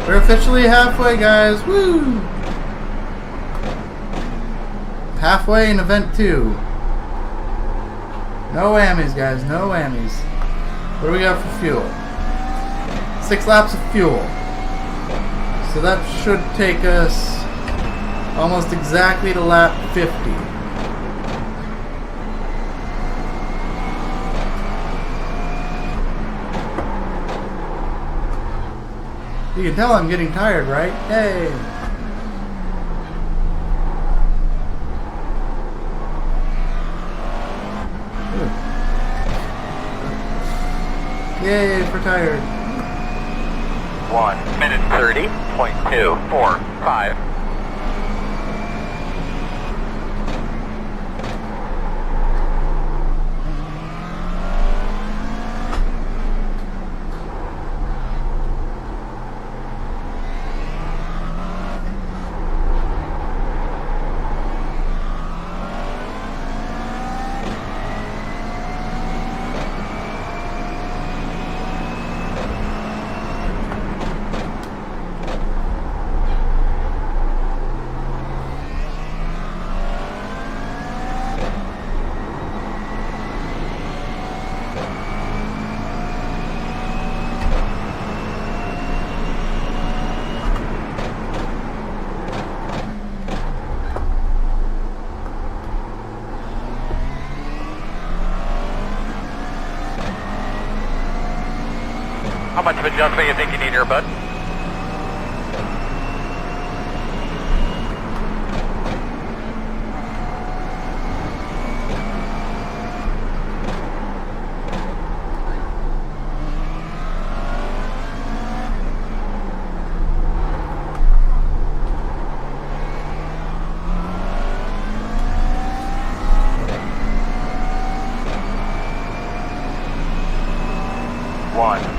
We're officially halfway, guys. Woo! Halfway in event 2. No whammies, guys, no whammies. What do we got for fuel? 6 laps of fuel. So that should take us almost exactly to lap 50. You can tell I'm getting tired, right? Hey! Yay, we're tired. 1 minute 30.245. adjustment you think you need here, bud?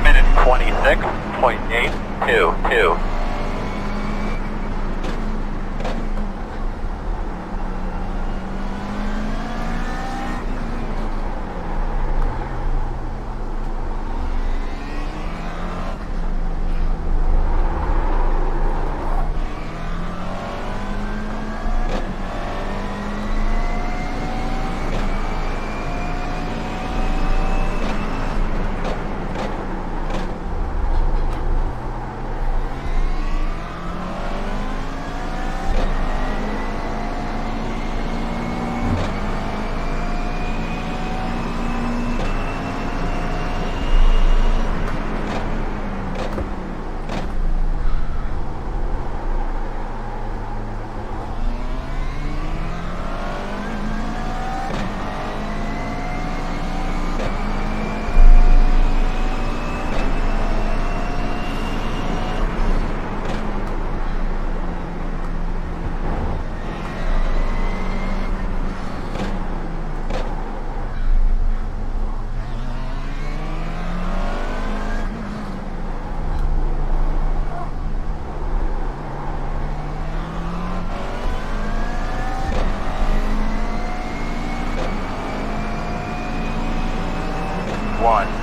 Minute 26.822.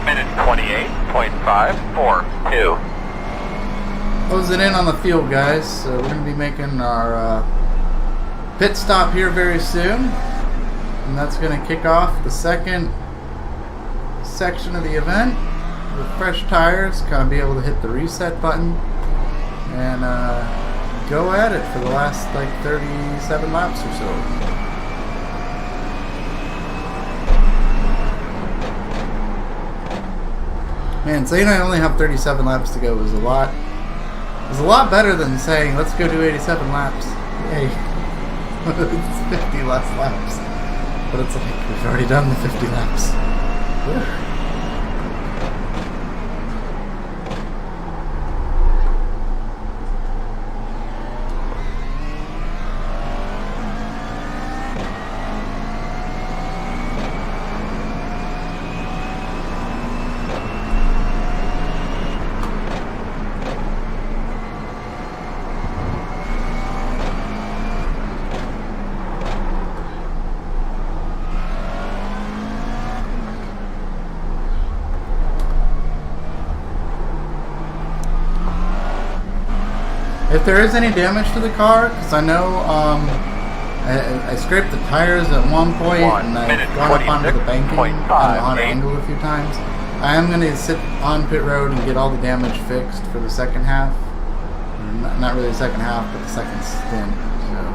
Minute 28.542. Closing in on the field, guys. So we're going to be making our pit stop here very soon. And that's going to kick off the second section of the event with fresh tires. Kind of be able to hit the reset button and go at it for the last like 37 laps or so. Man, saying I only have 37 laps to go is a lot better than saying let's go do 87 laps. Yay. It's 50 less laps. But it's like we've already done the 50 laps. Whew. If there is any damage to the car, because I know I scraped the tires at one point and I've gone up onto the banking on an angle a few times, I am going to sit on pit road and get all the damage fixed for the second half. Not really the second half, but the second stint. So.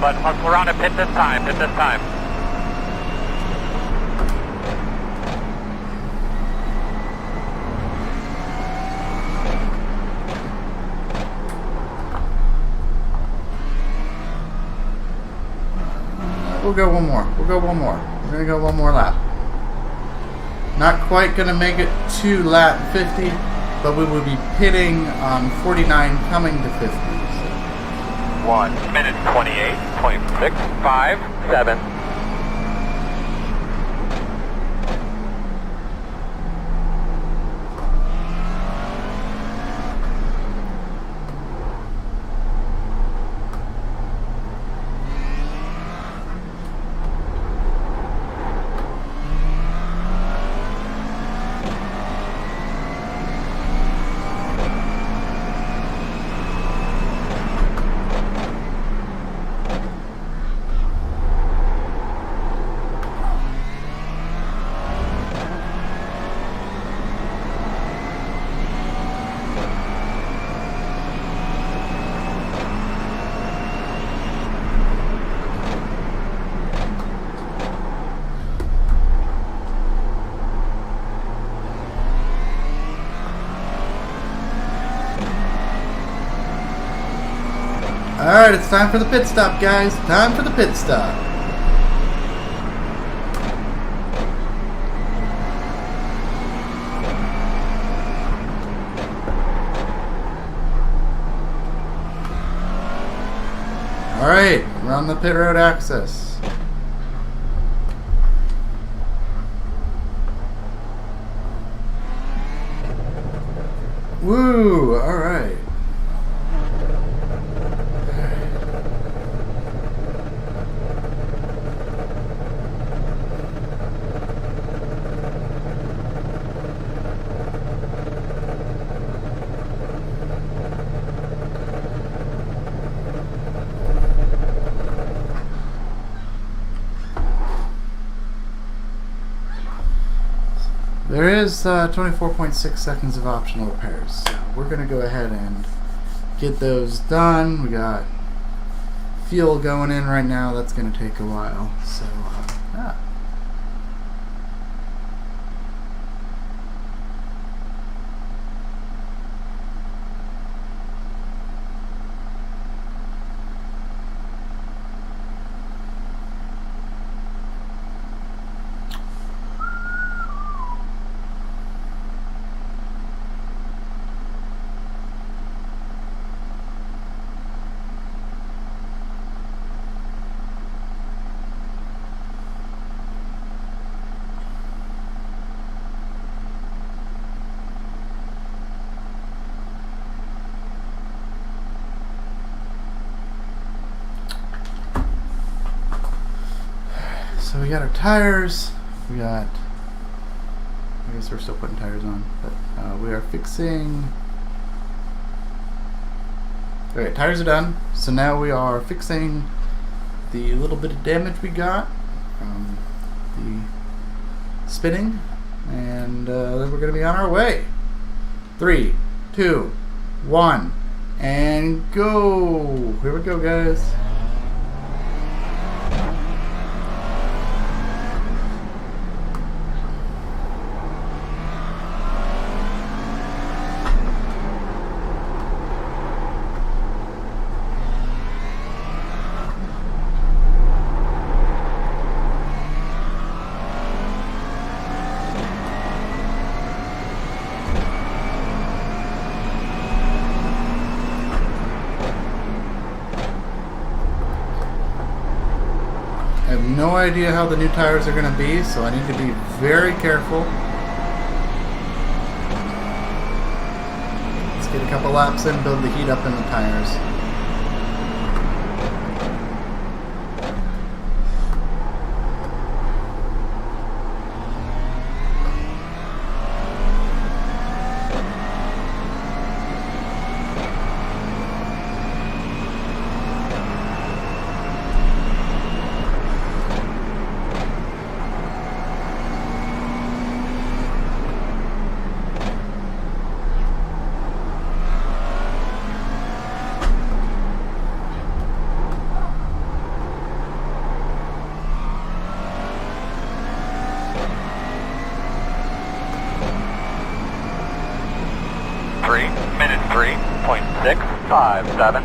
But we're on a pit this time, We'll go one more. We're going to go one more lap. Not quite going to make it to lap 50, but we will be pitting on 49 coming to 50. 1 minute 28.657. Alright, it's time for the pit stop, guys. Time for the pit stop. Alright, we're on the pit road access. Woo! Alright. There is 24.6 seconds of optional repairs, so we're going to go ahead and get those done. We got fuel going in right now. That's going to take a while, so yeah. So we got our tires, we got, I guess we're still putting tires on, but we are fixing, alright, tires are done, so now we are fixing the little bit of damage we got from the spinning, and then we're going to be on our way. 3, 2, 1, and go! Here we go, guys. I have no idea how the new tires are going to be, so I need to be very careful. Let's get a couple laps in, build the heat up in the tires. Minute 3.657.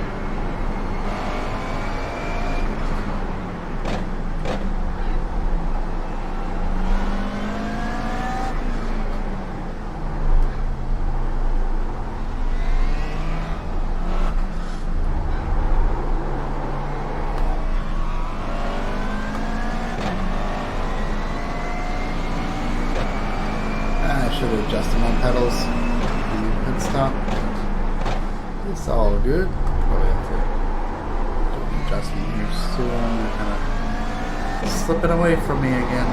I should have adjusted my pedals and pit stop. It's all good. Probably have to do an adjustment here soon. They're kind of slipping away from me again.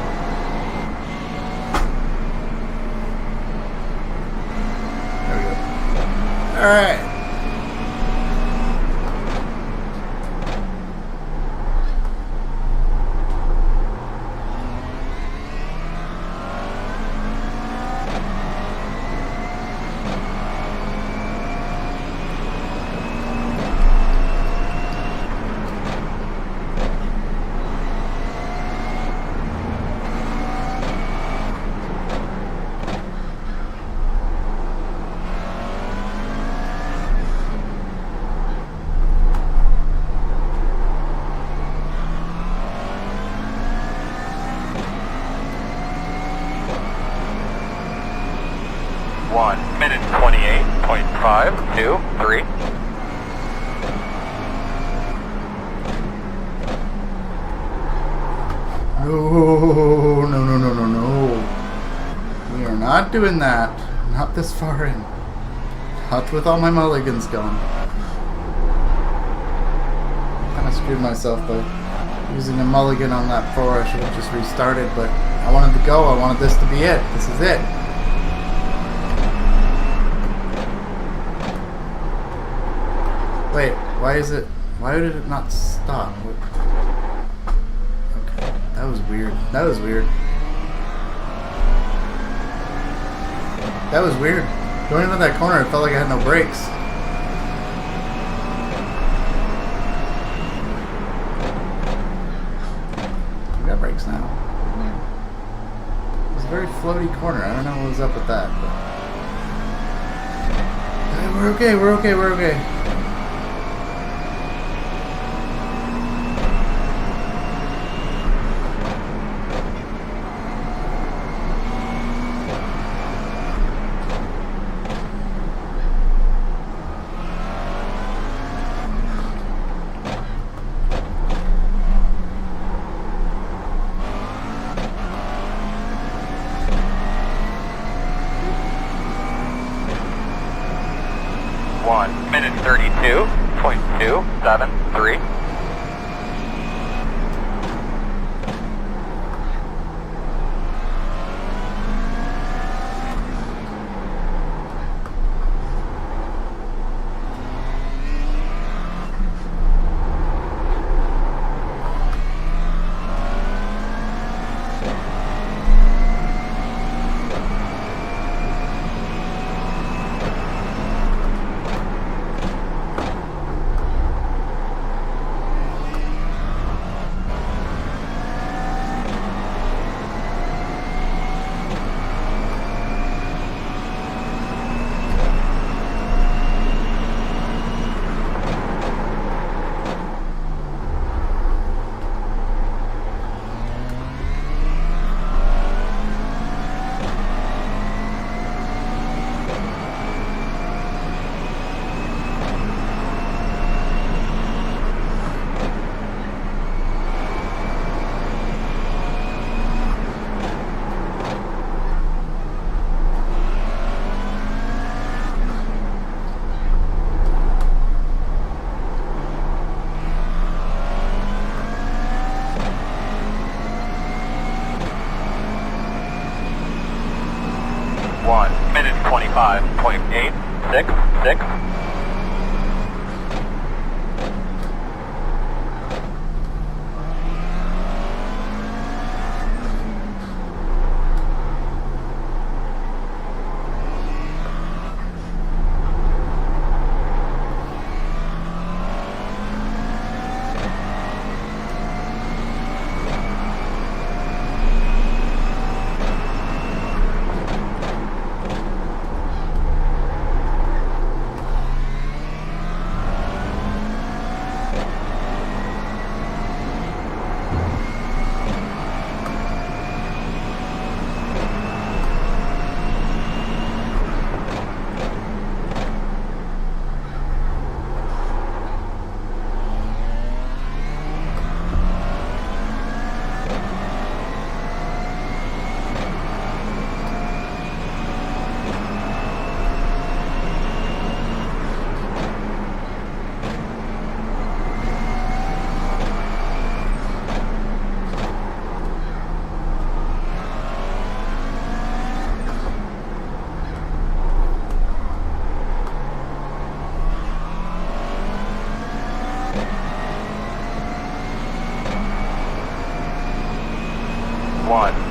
There we go. Alright. 3. No, no, no, no, no, no. We are not doing that. Not this far in. Not with all my mulligans gone. Kind of screwed myself by using a mulligan on lap 4. I should have just restarted, but I wanted to go. I wanted this to be it. This is it. Wait, why did it not stop? Okay, that was weird. That was weird. That was weird. Going into that corner, it felt like I had no brakes. I got brakes now. It was a very floaty corner. I don't know what was up with that. But we're okay, we're okay, we're okay. Minute 32.273. Minute 25.866.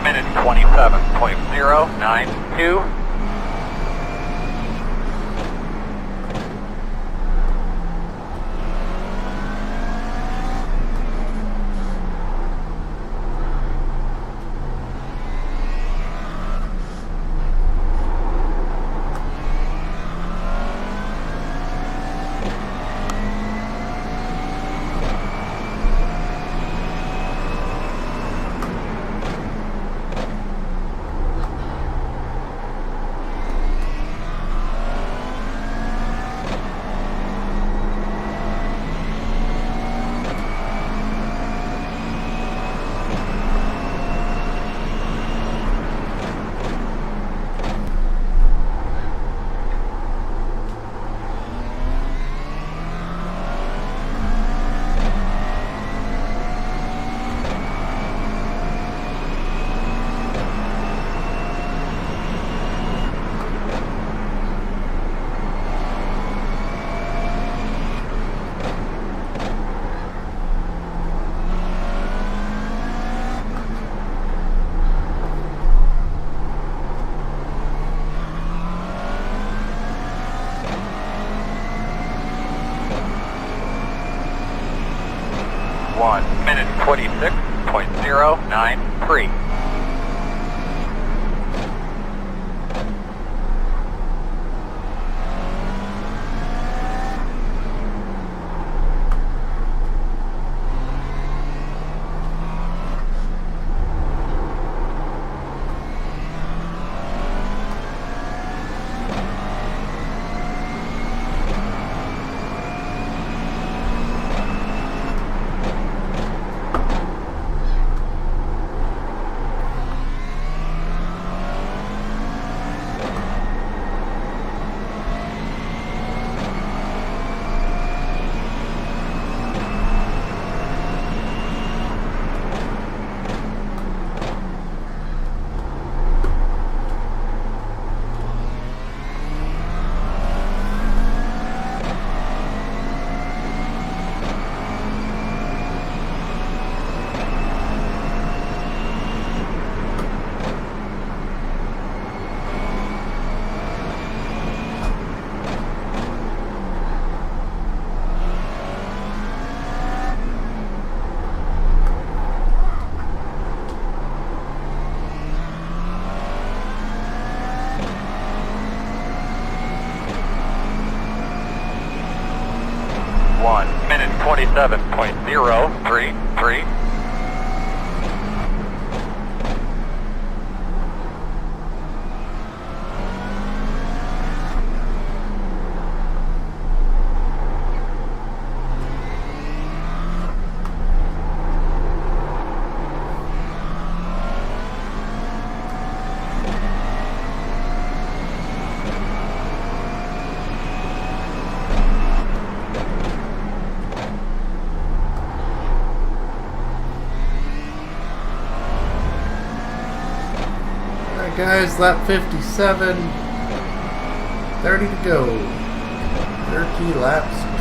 Minute 27.092. 1 minute 26.093. One minute 27.033. Guys, lap 57, 30 to go, 30 laps to go.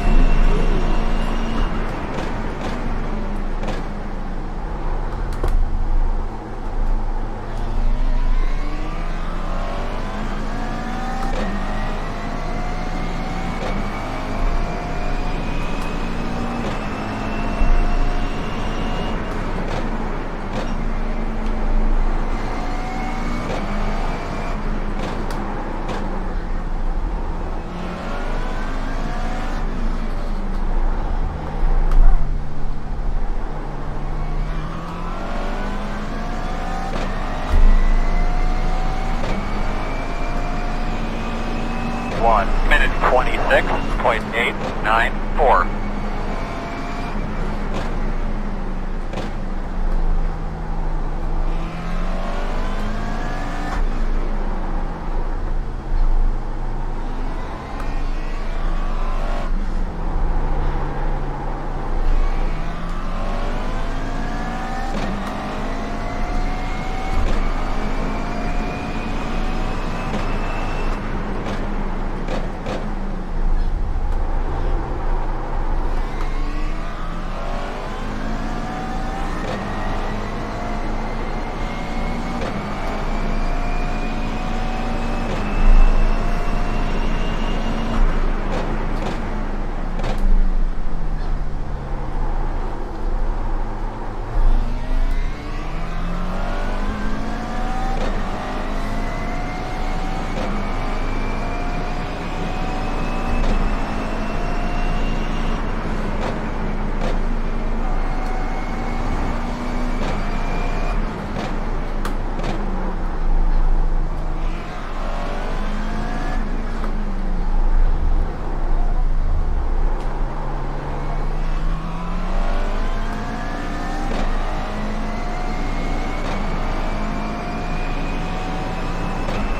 One minute 26.894.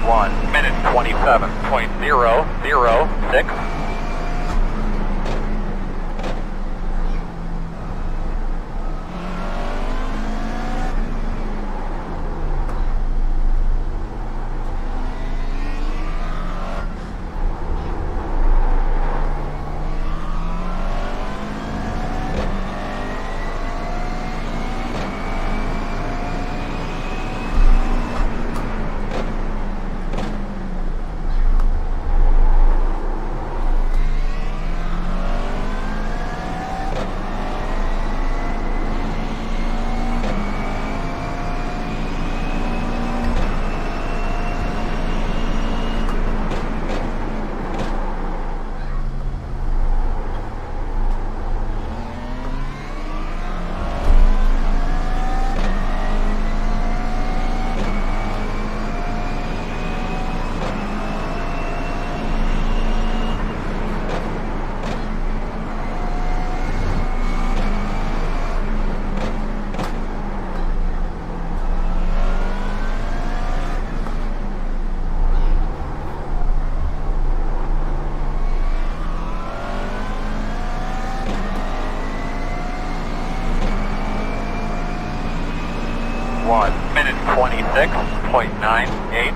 One minute 27.006. 1 minute 26.98.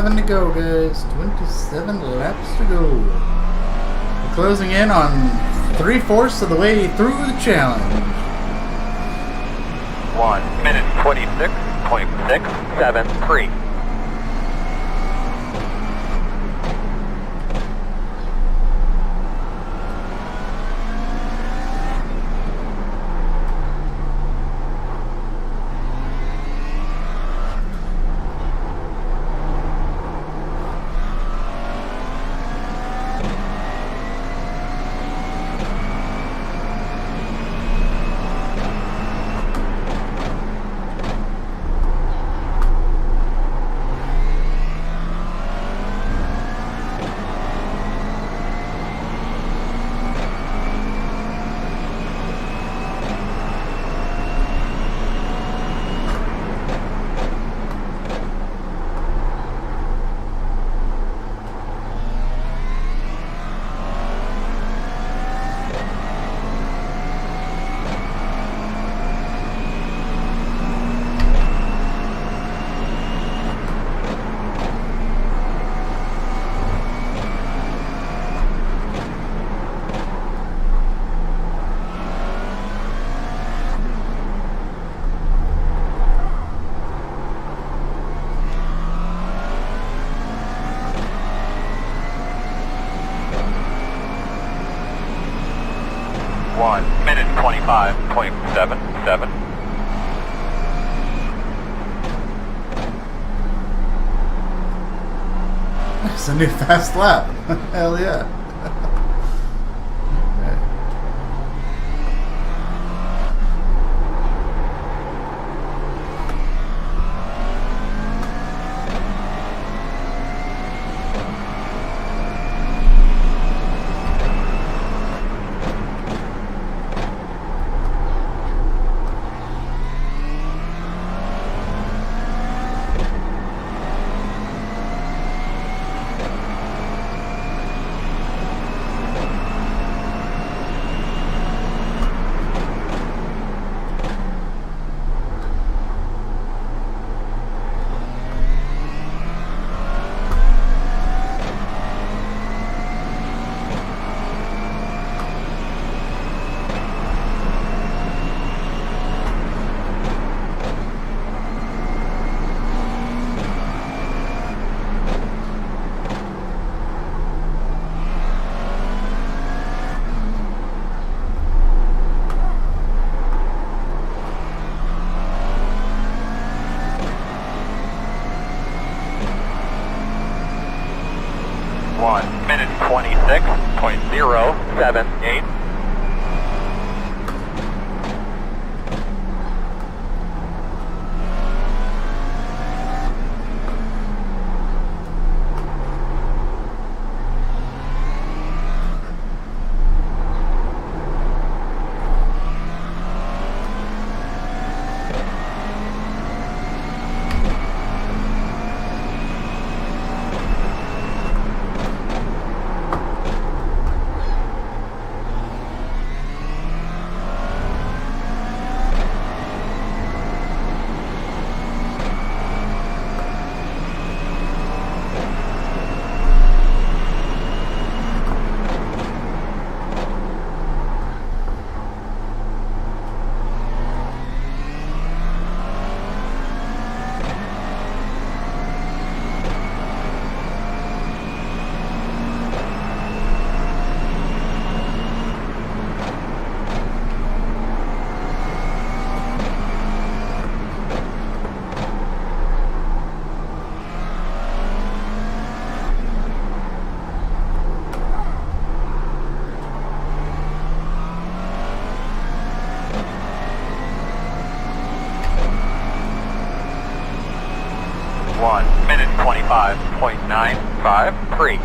To go, guys. 27 laps to go. We're closing in on 3/4 of the way through the challenge. 1 minute 26.673. One minute 25.77. It's a new fast lap. Hell yeah. 25.953.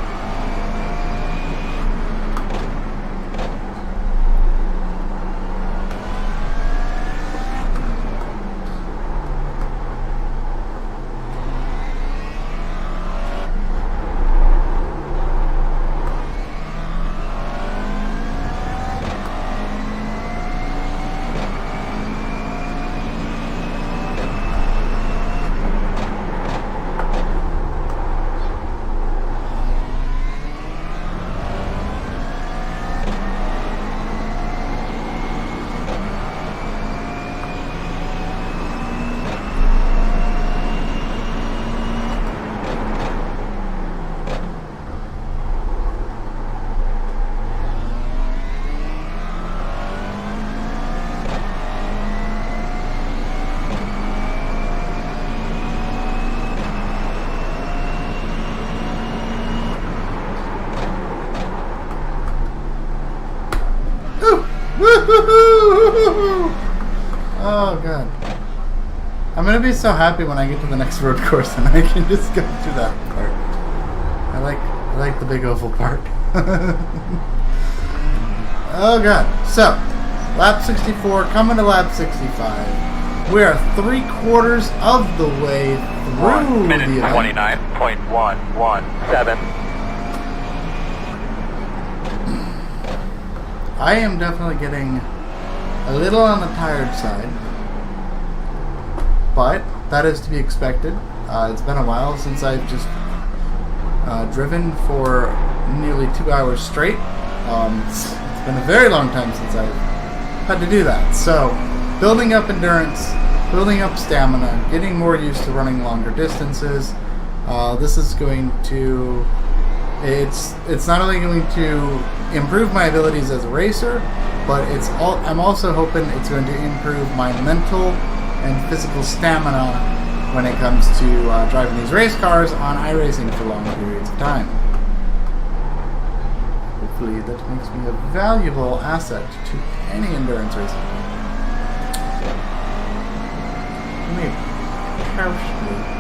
Oh god. I'm gonna be so happy when I get to the next road course and I can just go through that part. I like the big oval part. Oh god. So, lap 64, coming to lap 65. We are 3/4 of the way through 1 minute the event. 29.117. I am definitely getting a little on the tired side, but that is to be expected. It's been a while since I've just driven for nearly 2 hours straight. It's been a very long time since I've had to do that. So, building up endurance, building up stamina, getting more used to running longer distances. This is going to... It's not only going to improve my abilities as a racer, but I'm also hoping it's going to improve my mental and physical stamina when it comes to driving these race cars on iRacing for long periods of time. Hopefully that makes me a valuable asset to any endurance racing team. Maybe. Partially.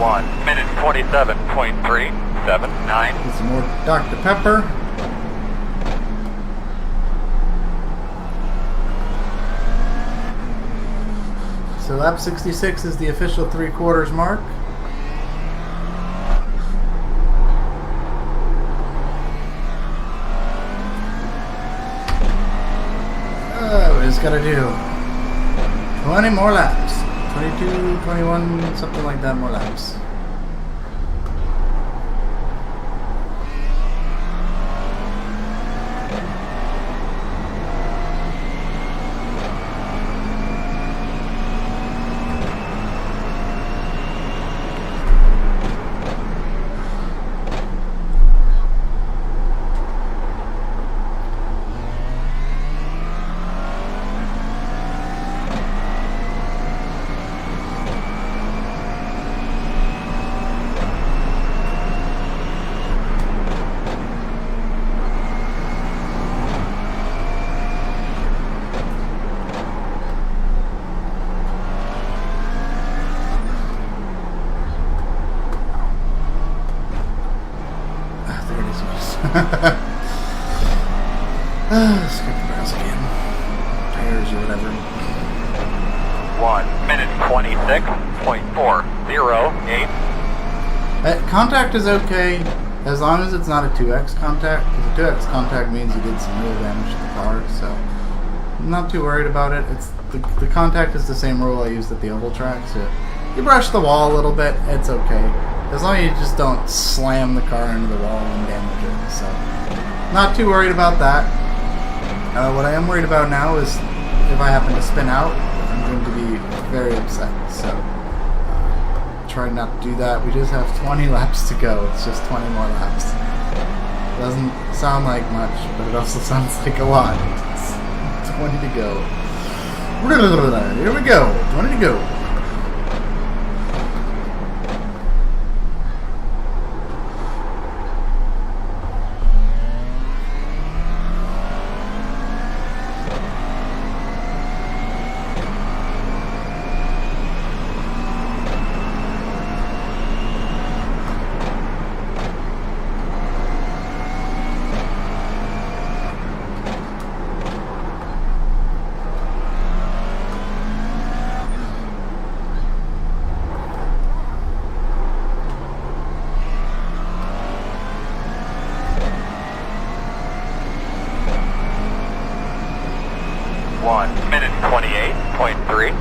1 minute 27.379. Get some more Dr. Pepper. So lap 66 is the official 3/4 mark. We just gotta do 20 more laps. 22, 21, something like that more laps. Skip the grass again. Tires or whatever. 1 minute 26.408. Contact is okay as long as it's not a 2x contact, because a 2x contact means you did some real damage to the car, so I'm not too worried about it. It's the contact is the same rule I used at the oval track, so you brush the wall a little bit, it's okay. As long as you just don't slam the car into the wall and damage it, so not too worried about that. What I am worried about now is if I happen to spin out, I'm going to be very upset. So try not to do that. We just have 20 laps to go. It's just 20 more laps. Doesn't sound like much, but it also sounds like a lot. 20 to go. Here we go. 20 to go. Minute 28.3.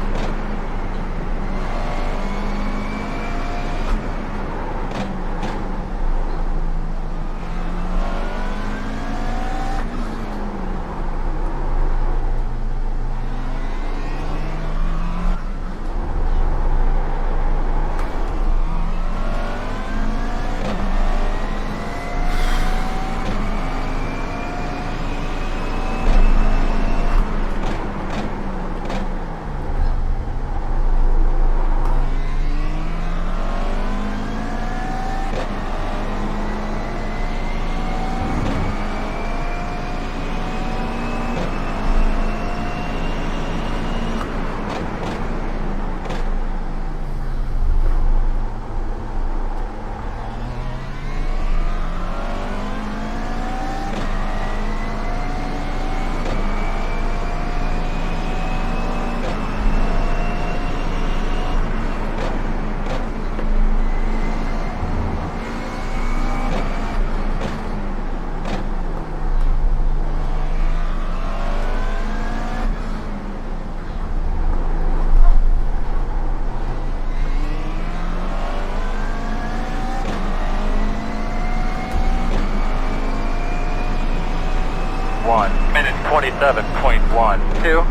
27.12.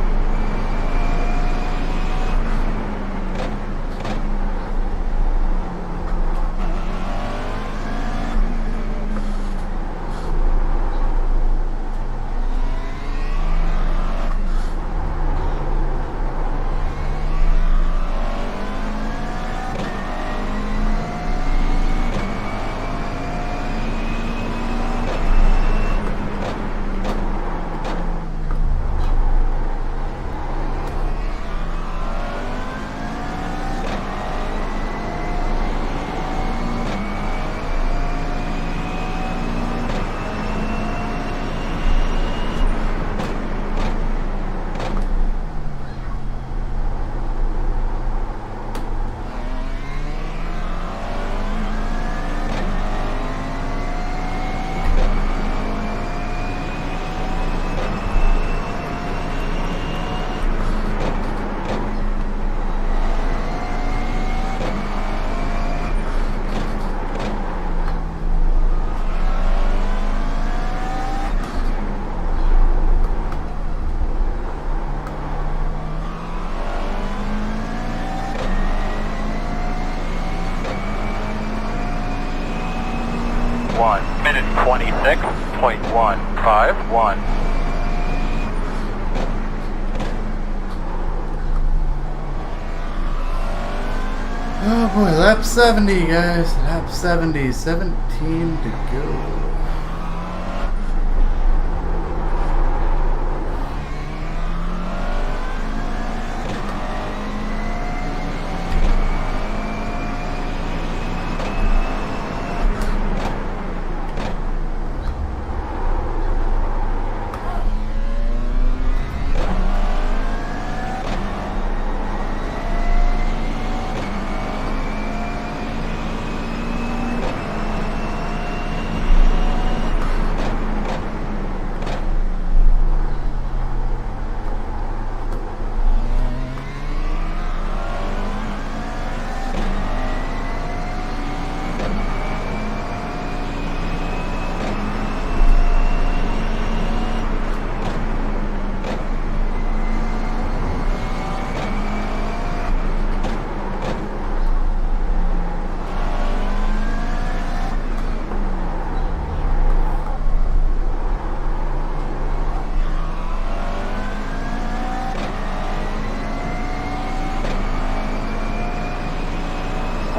Minute 26.151. Oh boy, lap 70, guys. Lap 70, 17 to go.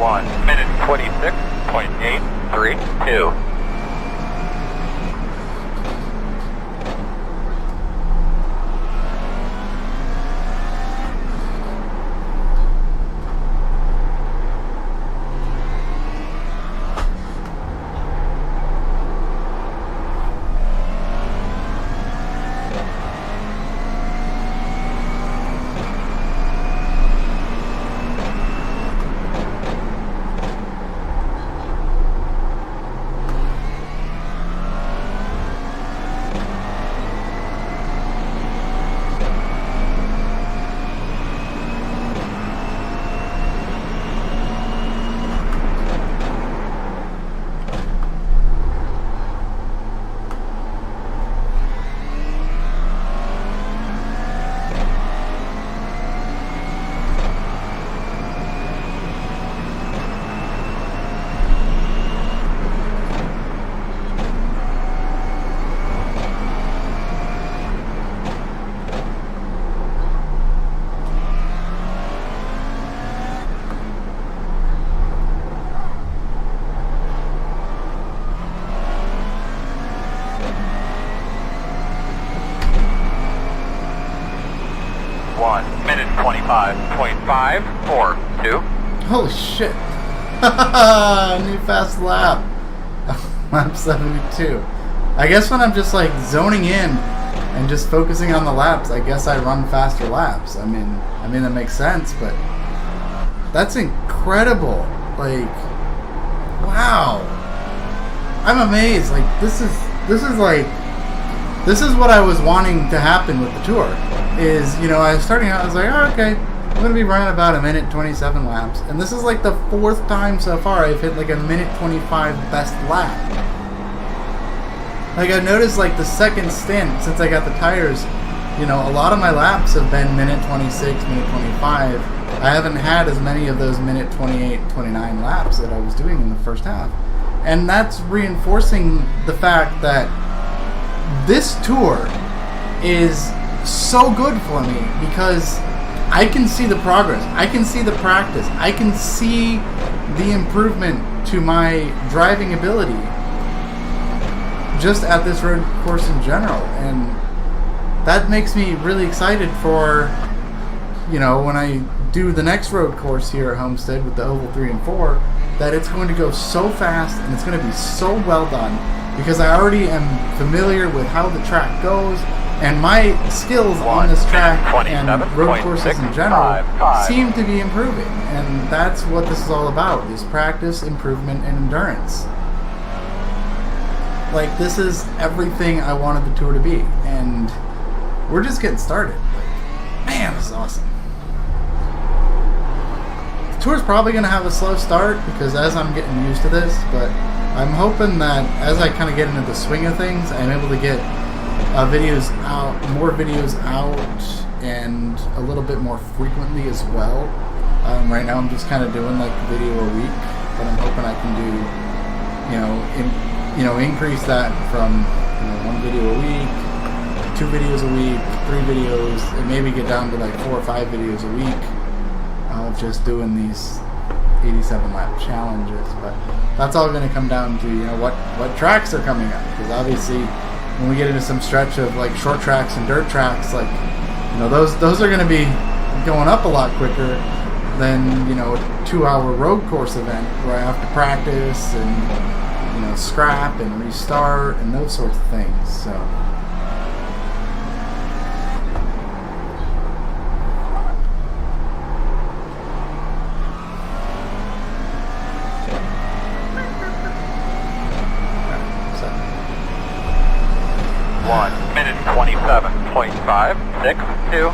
1 minute 26.832. Minute 25.542. Holy shit. New fast lap. Lap 72. I guess when I'm just like zoning in and just focusing on the laps, I guess I run faster laps. I mean that makes sense, but that's incredible. Like, wow. I'm amazed. Like, this is what I was wanting to happen with the tour. Is, you know, I was starting out, I was like, oh, okay, I'm going to be running about a minute 27 laps. And this is like the 4th time so far I've hit like a minute 25 best lap. Like, I've noticed like the second stint since I got the tires, you know, a lot of my laps have been minute 26, minute 25. I haven't had as many of those minute 28, 29 laps that I was doing in the first half. And that's reinforcing the fact that this tour is so good for me because I can see the progress, I can see the practice, I can see the improvement to my driving ability just at this road course in general, and that makes me really excited for, you know, when I do the next road course here at Homestead with the Oval 3 and 4, that it's going to go so fast and it's going to be so well done because I already am familiar with how the track goes. And my skills on this track and road courses in general seem to be improving. And that's what this is all about, is practice, improvement, and endurance. Like, this is everything I wanted the tour to be. And we're just getting started. Like, man, this is awesome. The tour's probably going to have a slow start because as I'm getting used to this, but I'm hoping that as I kind of get into the swing of things, I'm able to get more videos out, and a little bit more frequently as well. Right now I'm just kind of doing like a video a week, but I'm hoping I can do, increase that from 1 video a week, 2 videos a week, 3 videos, and maybe get down to like 4 or 5 videos a week of just doing these 87 lap challenges. But that's all going to come down to, you know, what tracks are coming up, because obviously when we get into some stretch of like short tracks and dirt tracks, like, you know, those are going to be going up a lot quicker than, you know, a 2-hour road course event where I have to practice and, you know, scrap and restart and those sorts of things. So minute 27.562.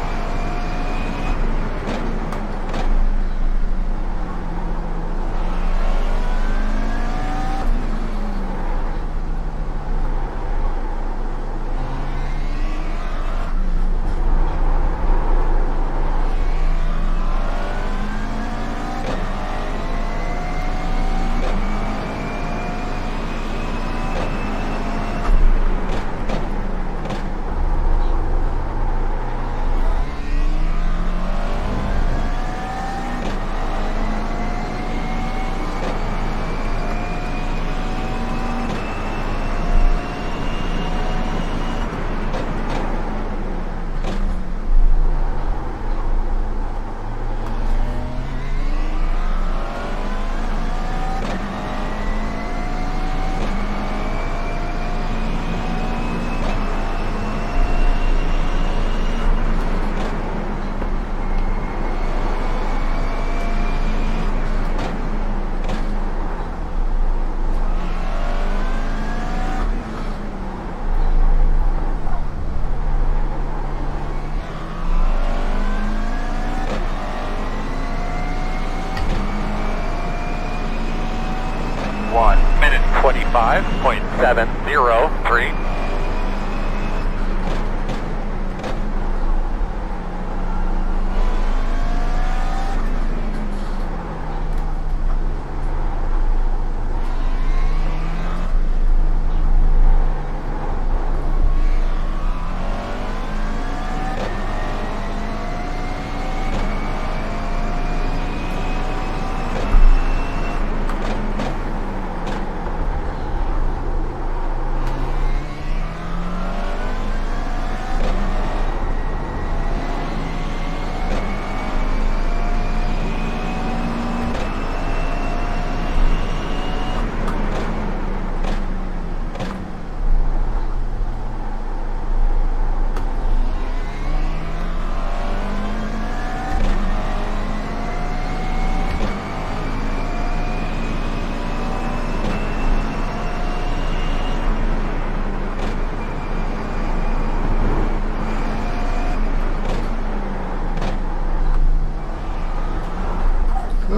25.703.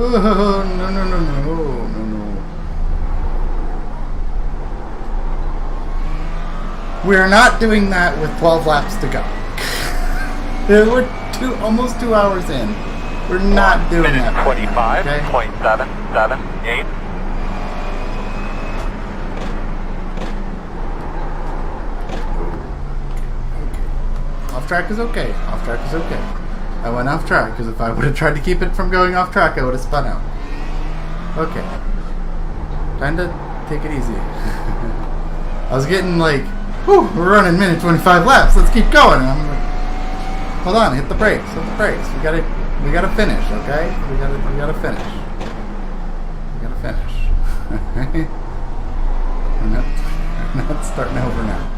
Oh, no, no, no, no, no, no. We're not doing that with 12 laps to go. We're almost 2 hours in. We're not doing that. 25.778. Off track is okay. Off track is okay. I went off track because if I would have tried to keep it from going off track, I would have spun out. Okay. Time to take it easy. I was getting like, whew, we're running minute 25 laps. Let's keep going. And I'm like, hold on, hit the brakes. Hit the brakes. We gotta finish, okay? We gotta finish. We gotta finish. We're not starting over now.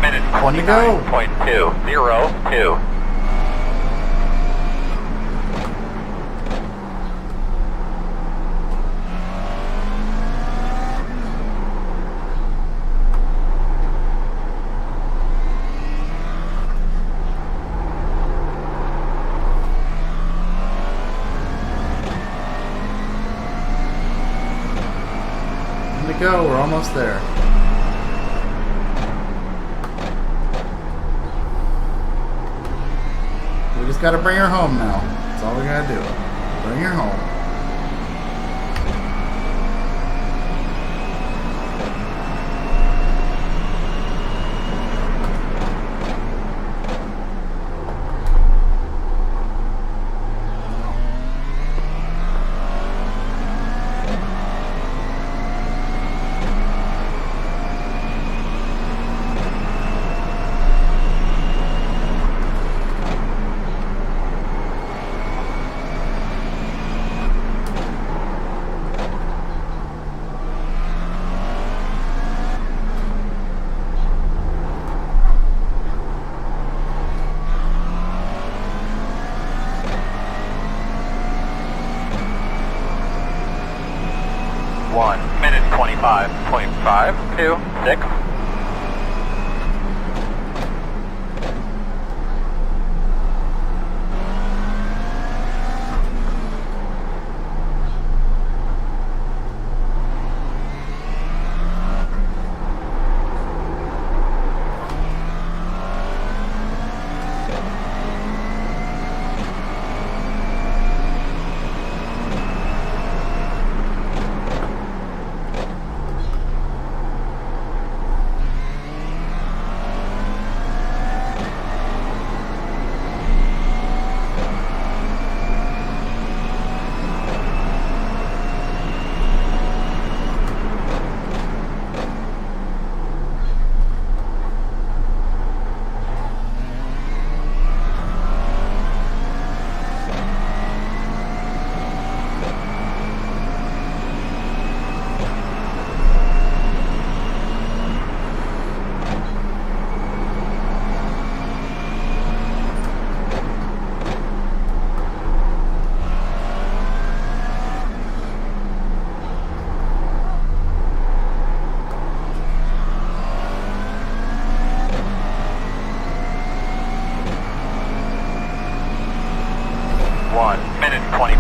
Minute 29.202. Time to go, we're almost there. We just gotta bring her home now. That's all we gotta do. Bring her home. Minute 25.526.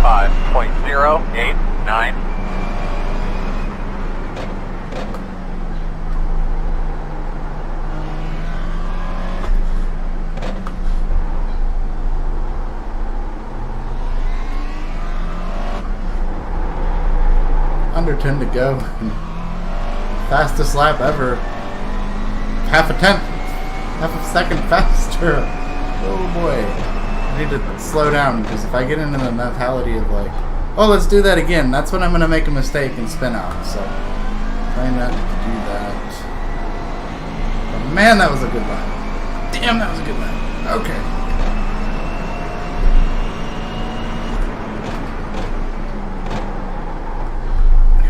125.089. Under 10 to go. Fastest lap ever. Half a second faster. Oh boy. I need to slow down, because if I get into the mentality of like, oh, let's do that again, that's when I'm going to make a mistake and spin out. So, try not to do that. But man, that was a good lap. Damn, that was a good lap. Okay.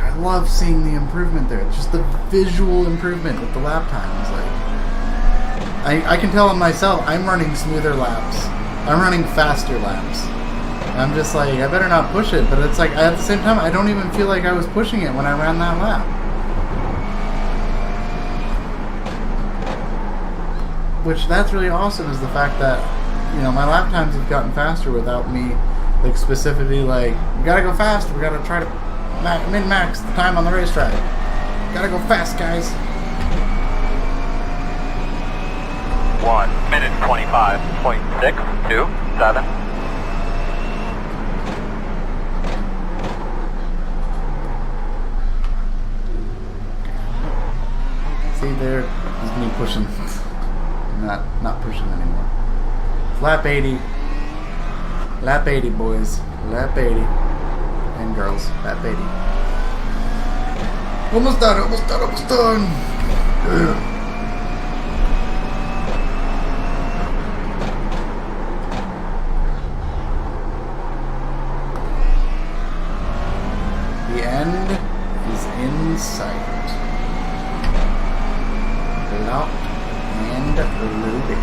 I love seeing the improvement there. Just the visual improvement with the lap times. Like, I can tell on myself, I'm running smoother laps. I'm running faster laps. And I'm just like, I better not push it. But it's like, at the same time, I don't even feel like I was pushing it when I ran that lap. Which, that's really awesome, is the fact that, you know, my lap times have gotten faster without me, like, specifically like, we gotta go fast. We gotta try to min-max the time on the racetrack. Gotta go fast, guys. 1 minute 25.627. See, there is me pushing. Not pushing anymore. Lap 80. Lap 80, boys. Lap 80. And girls. Lap 80. Almost done, almost done, almost done. Yeah. The end is in sight. Locked and loaded.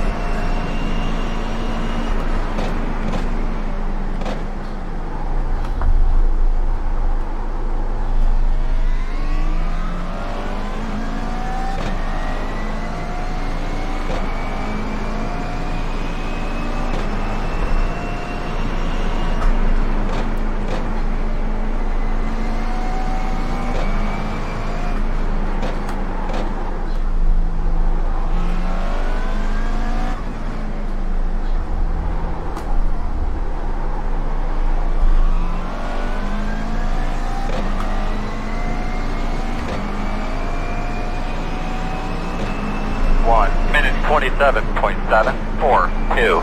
Minute 27.742.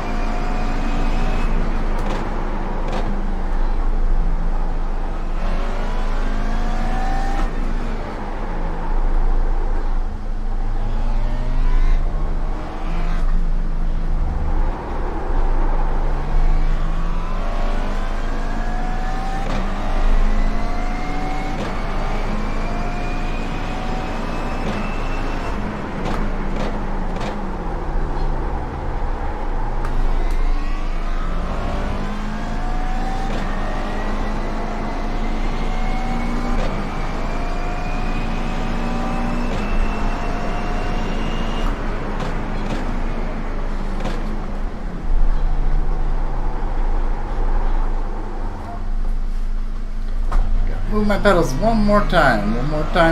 Move my pedals one more time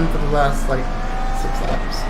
for the last like 6 laps.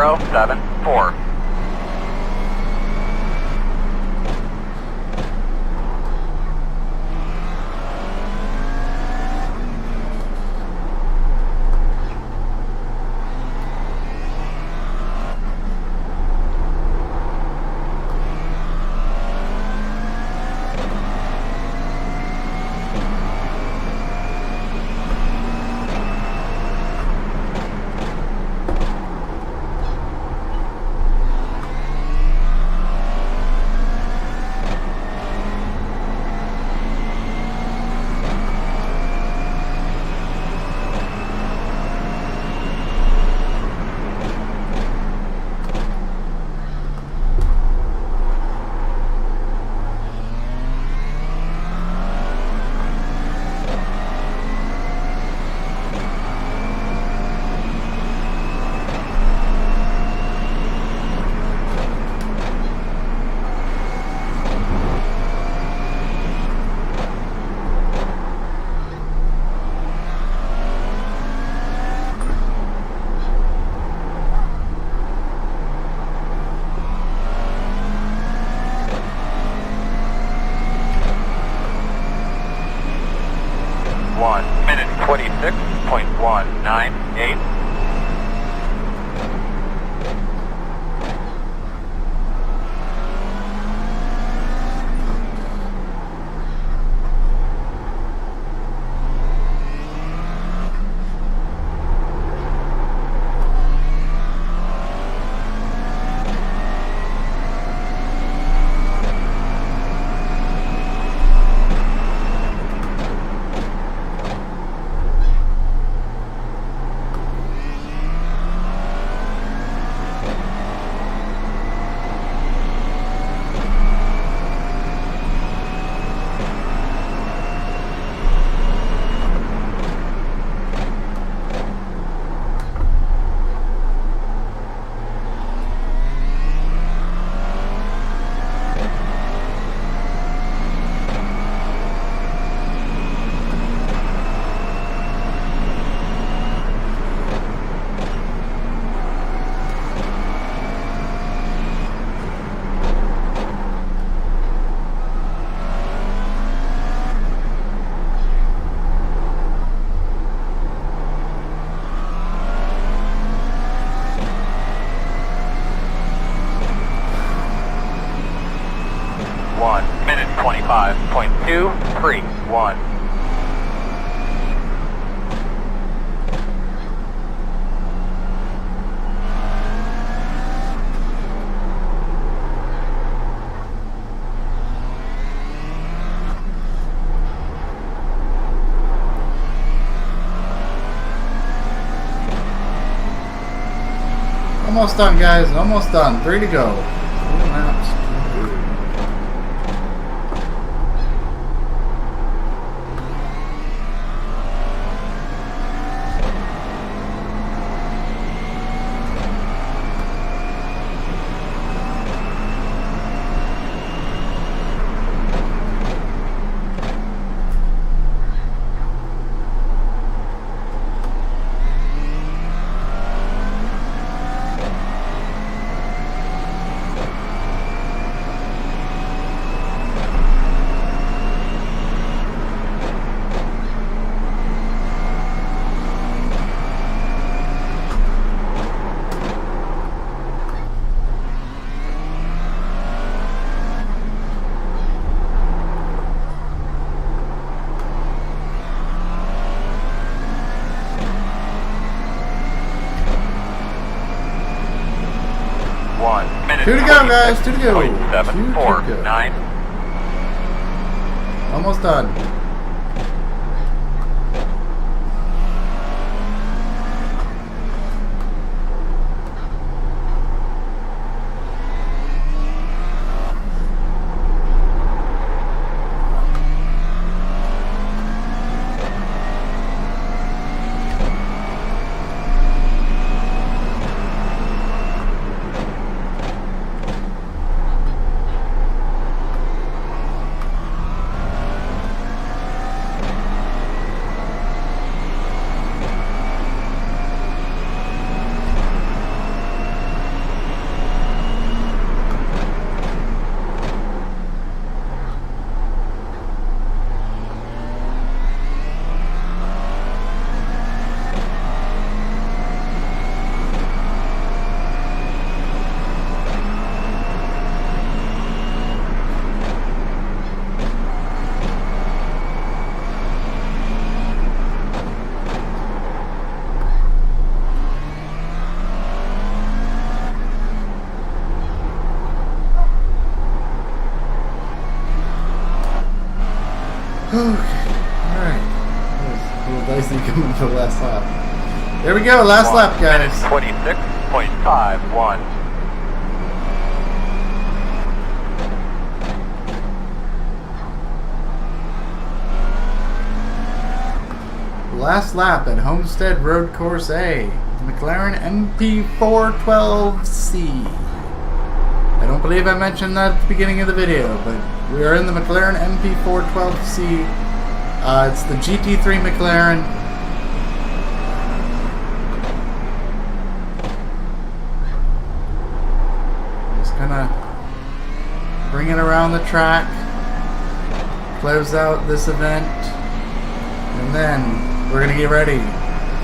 1074. Minute 26.198. Minute 25.231. Almost done, guys. Almost done. 3 to go. 2 laps. Minute 2 to go, guys. 2 to go. 749. Almost done. Alright. A little dicey coming for the last lap. There we go, last lap, guys. 26.51. Last lap at Homestead Road Course A. McLaren MP4-12C. I don't believe I mentioned that at the beginning of the video, but we are in the McLaren MP4-12C. It's the GT3 McLaren. Just gonna bring it around the track, close out this event, and then we're gonna get ready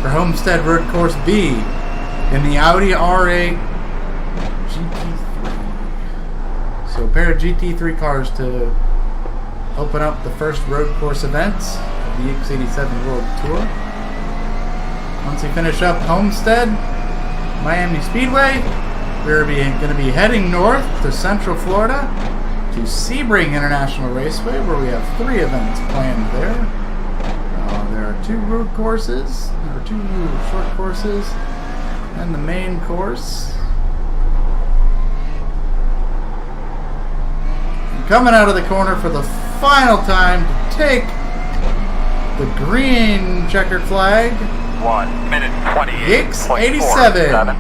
for Homestead Road Course B in the Audi R8 GT3. So a pair of GT3 cars to open up the first road course events of the Yakes87 World Tour. Once we finish up Homestead-Miami Speedway, we're going to be heading north to Central Florida to Sebring International Raceway, where we have 3 events planned there. There are 2 road courses, there are 2 short courses, and the main course. And coming out of the corner for the final time to take the green checkered flag. 1 minute 28. Yakes87.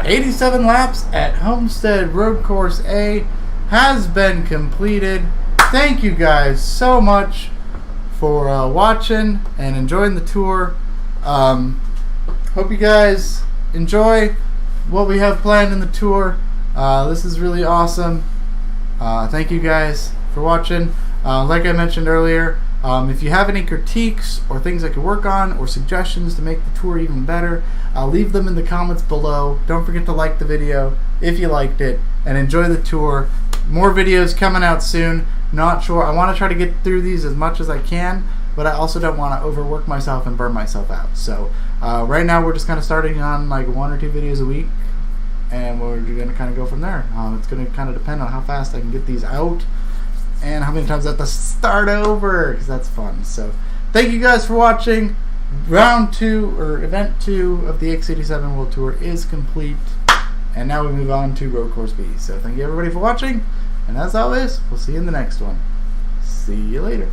87 laps at Homestead Road Course A has been completed. Thank you guys so much for watching and enjoying the tour. Hope you guys enjoy what we have planned in the tour. This is really awesome. Thank you guys for watching. Like I mentioned earlier, if you have any critiques or things I could work on or suggestions to make the tour even better, leave them in the comments below. Don't forget to like the video if you liked it, and enjoy the tour. More videos coming out soon. Not sure. I want to try to get through these as much as I can, but I also don't want to overwork myself and burn myself out. So right now we're just kind of starting on like 1 or 2 videos a week, and we're going to kind of go from there. It's going to kind of depend on how fast I can get these out and how many times I have to start over, because that's fun. So thank you guys for watching. Round 2 or event 2 of the Yakes87 World Tour is complete, and now we move on to Road Course B. So thank you everybody for watching. And as always, we'll see you in the next one. See you later.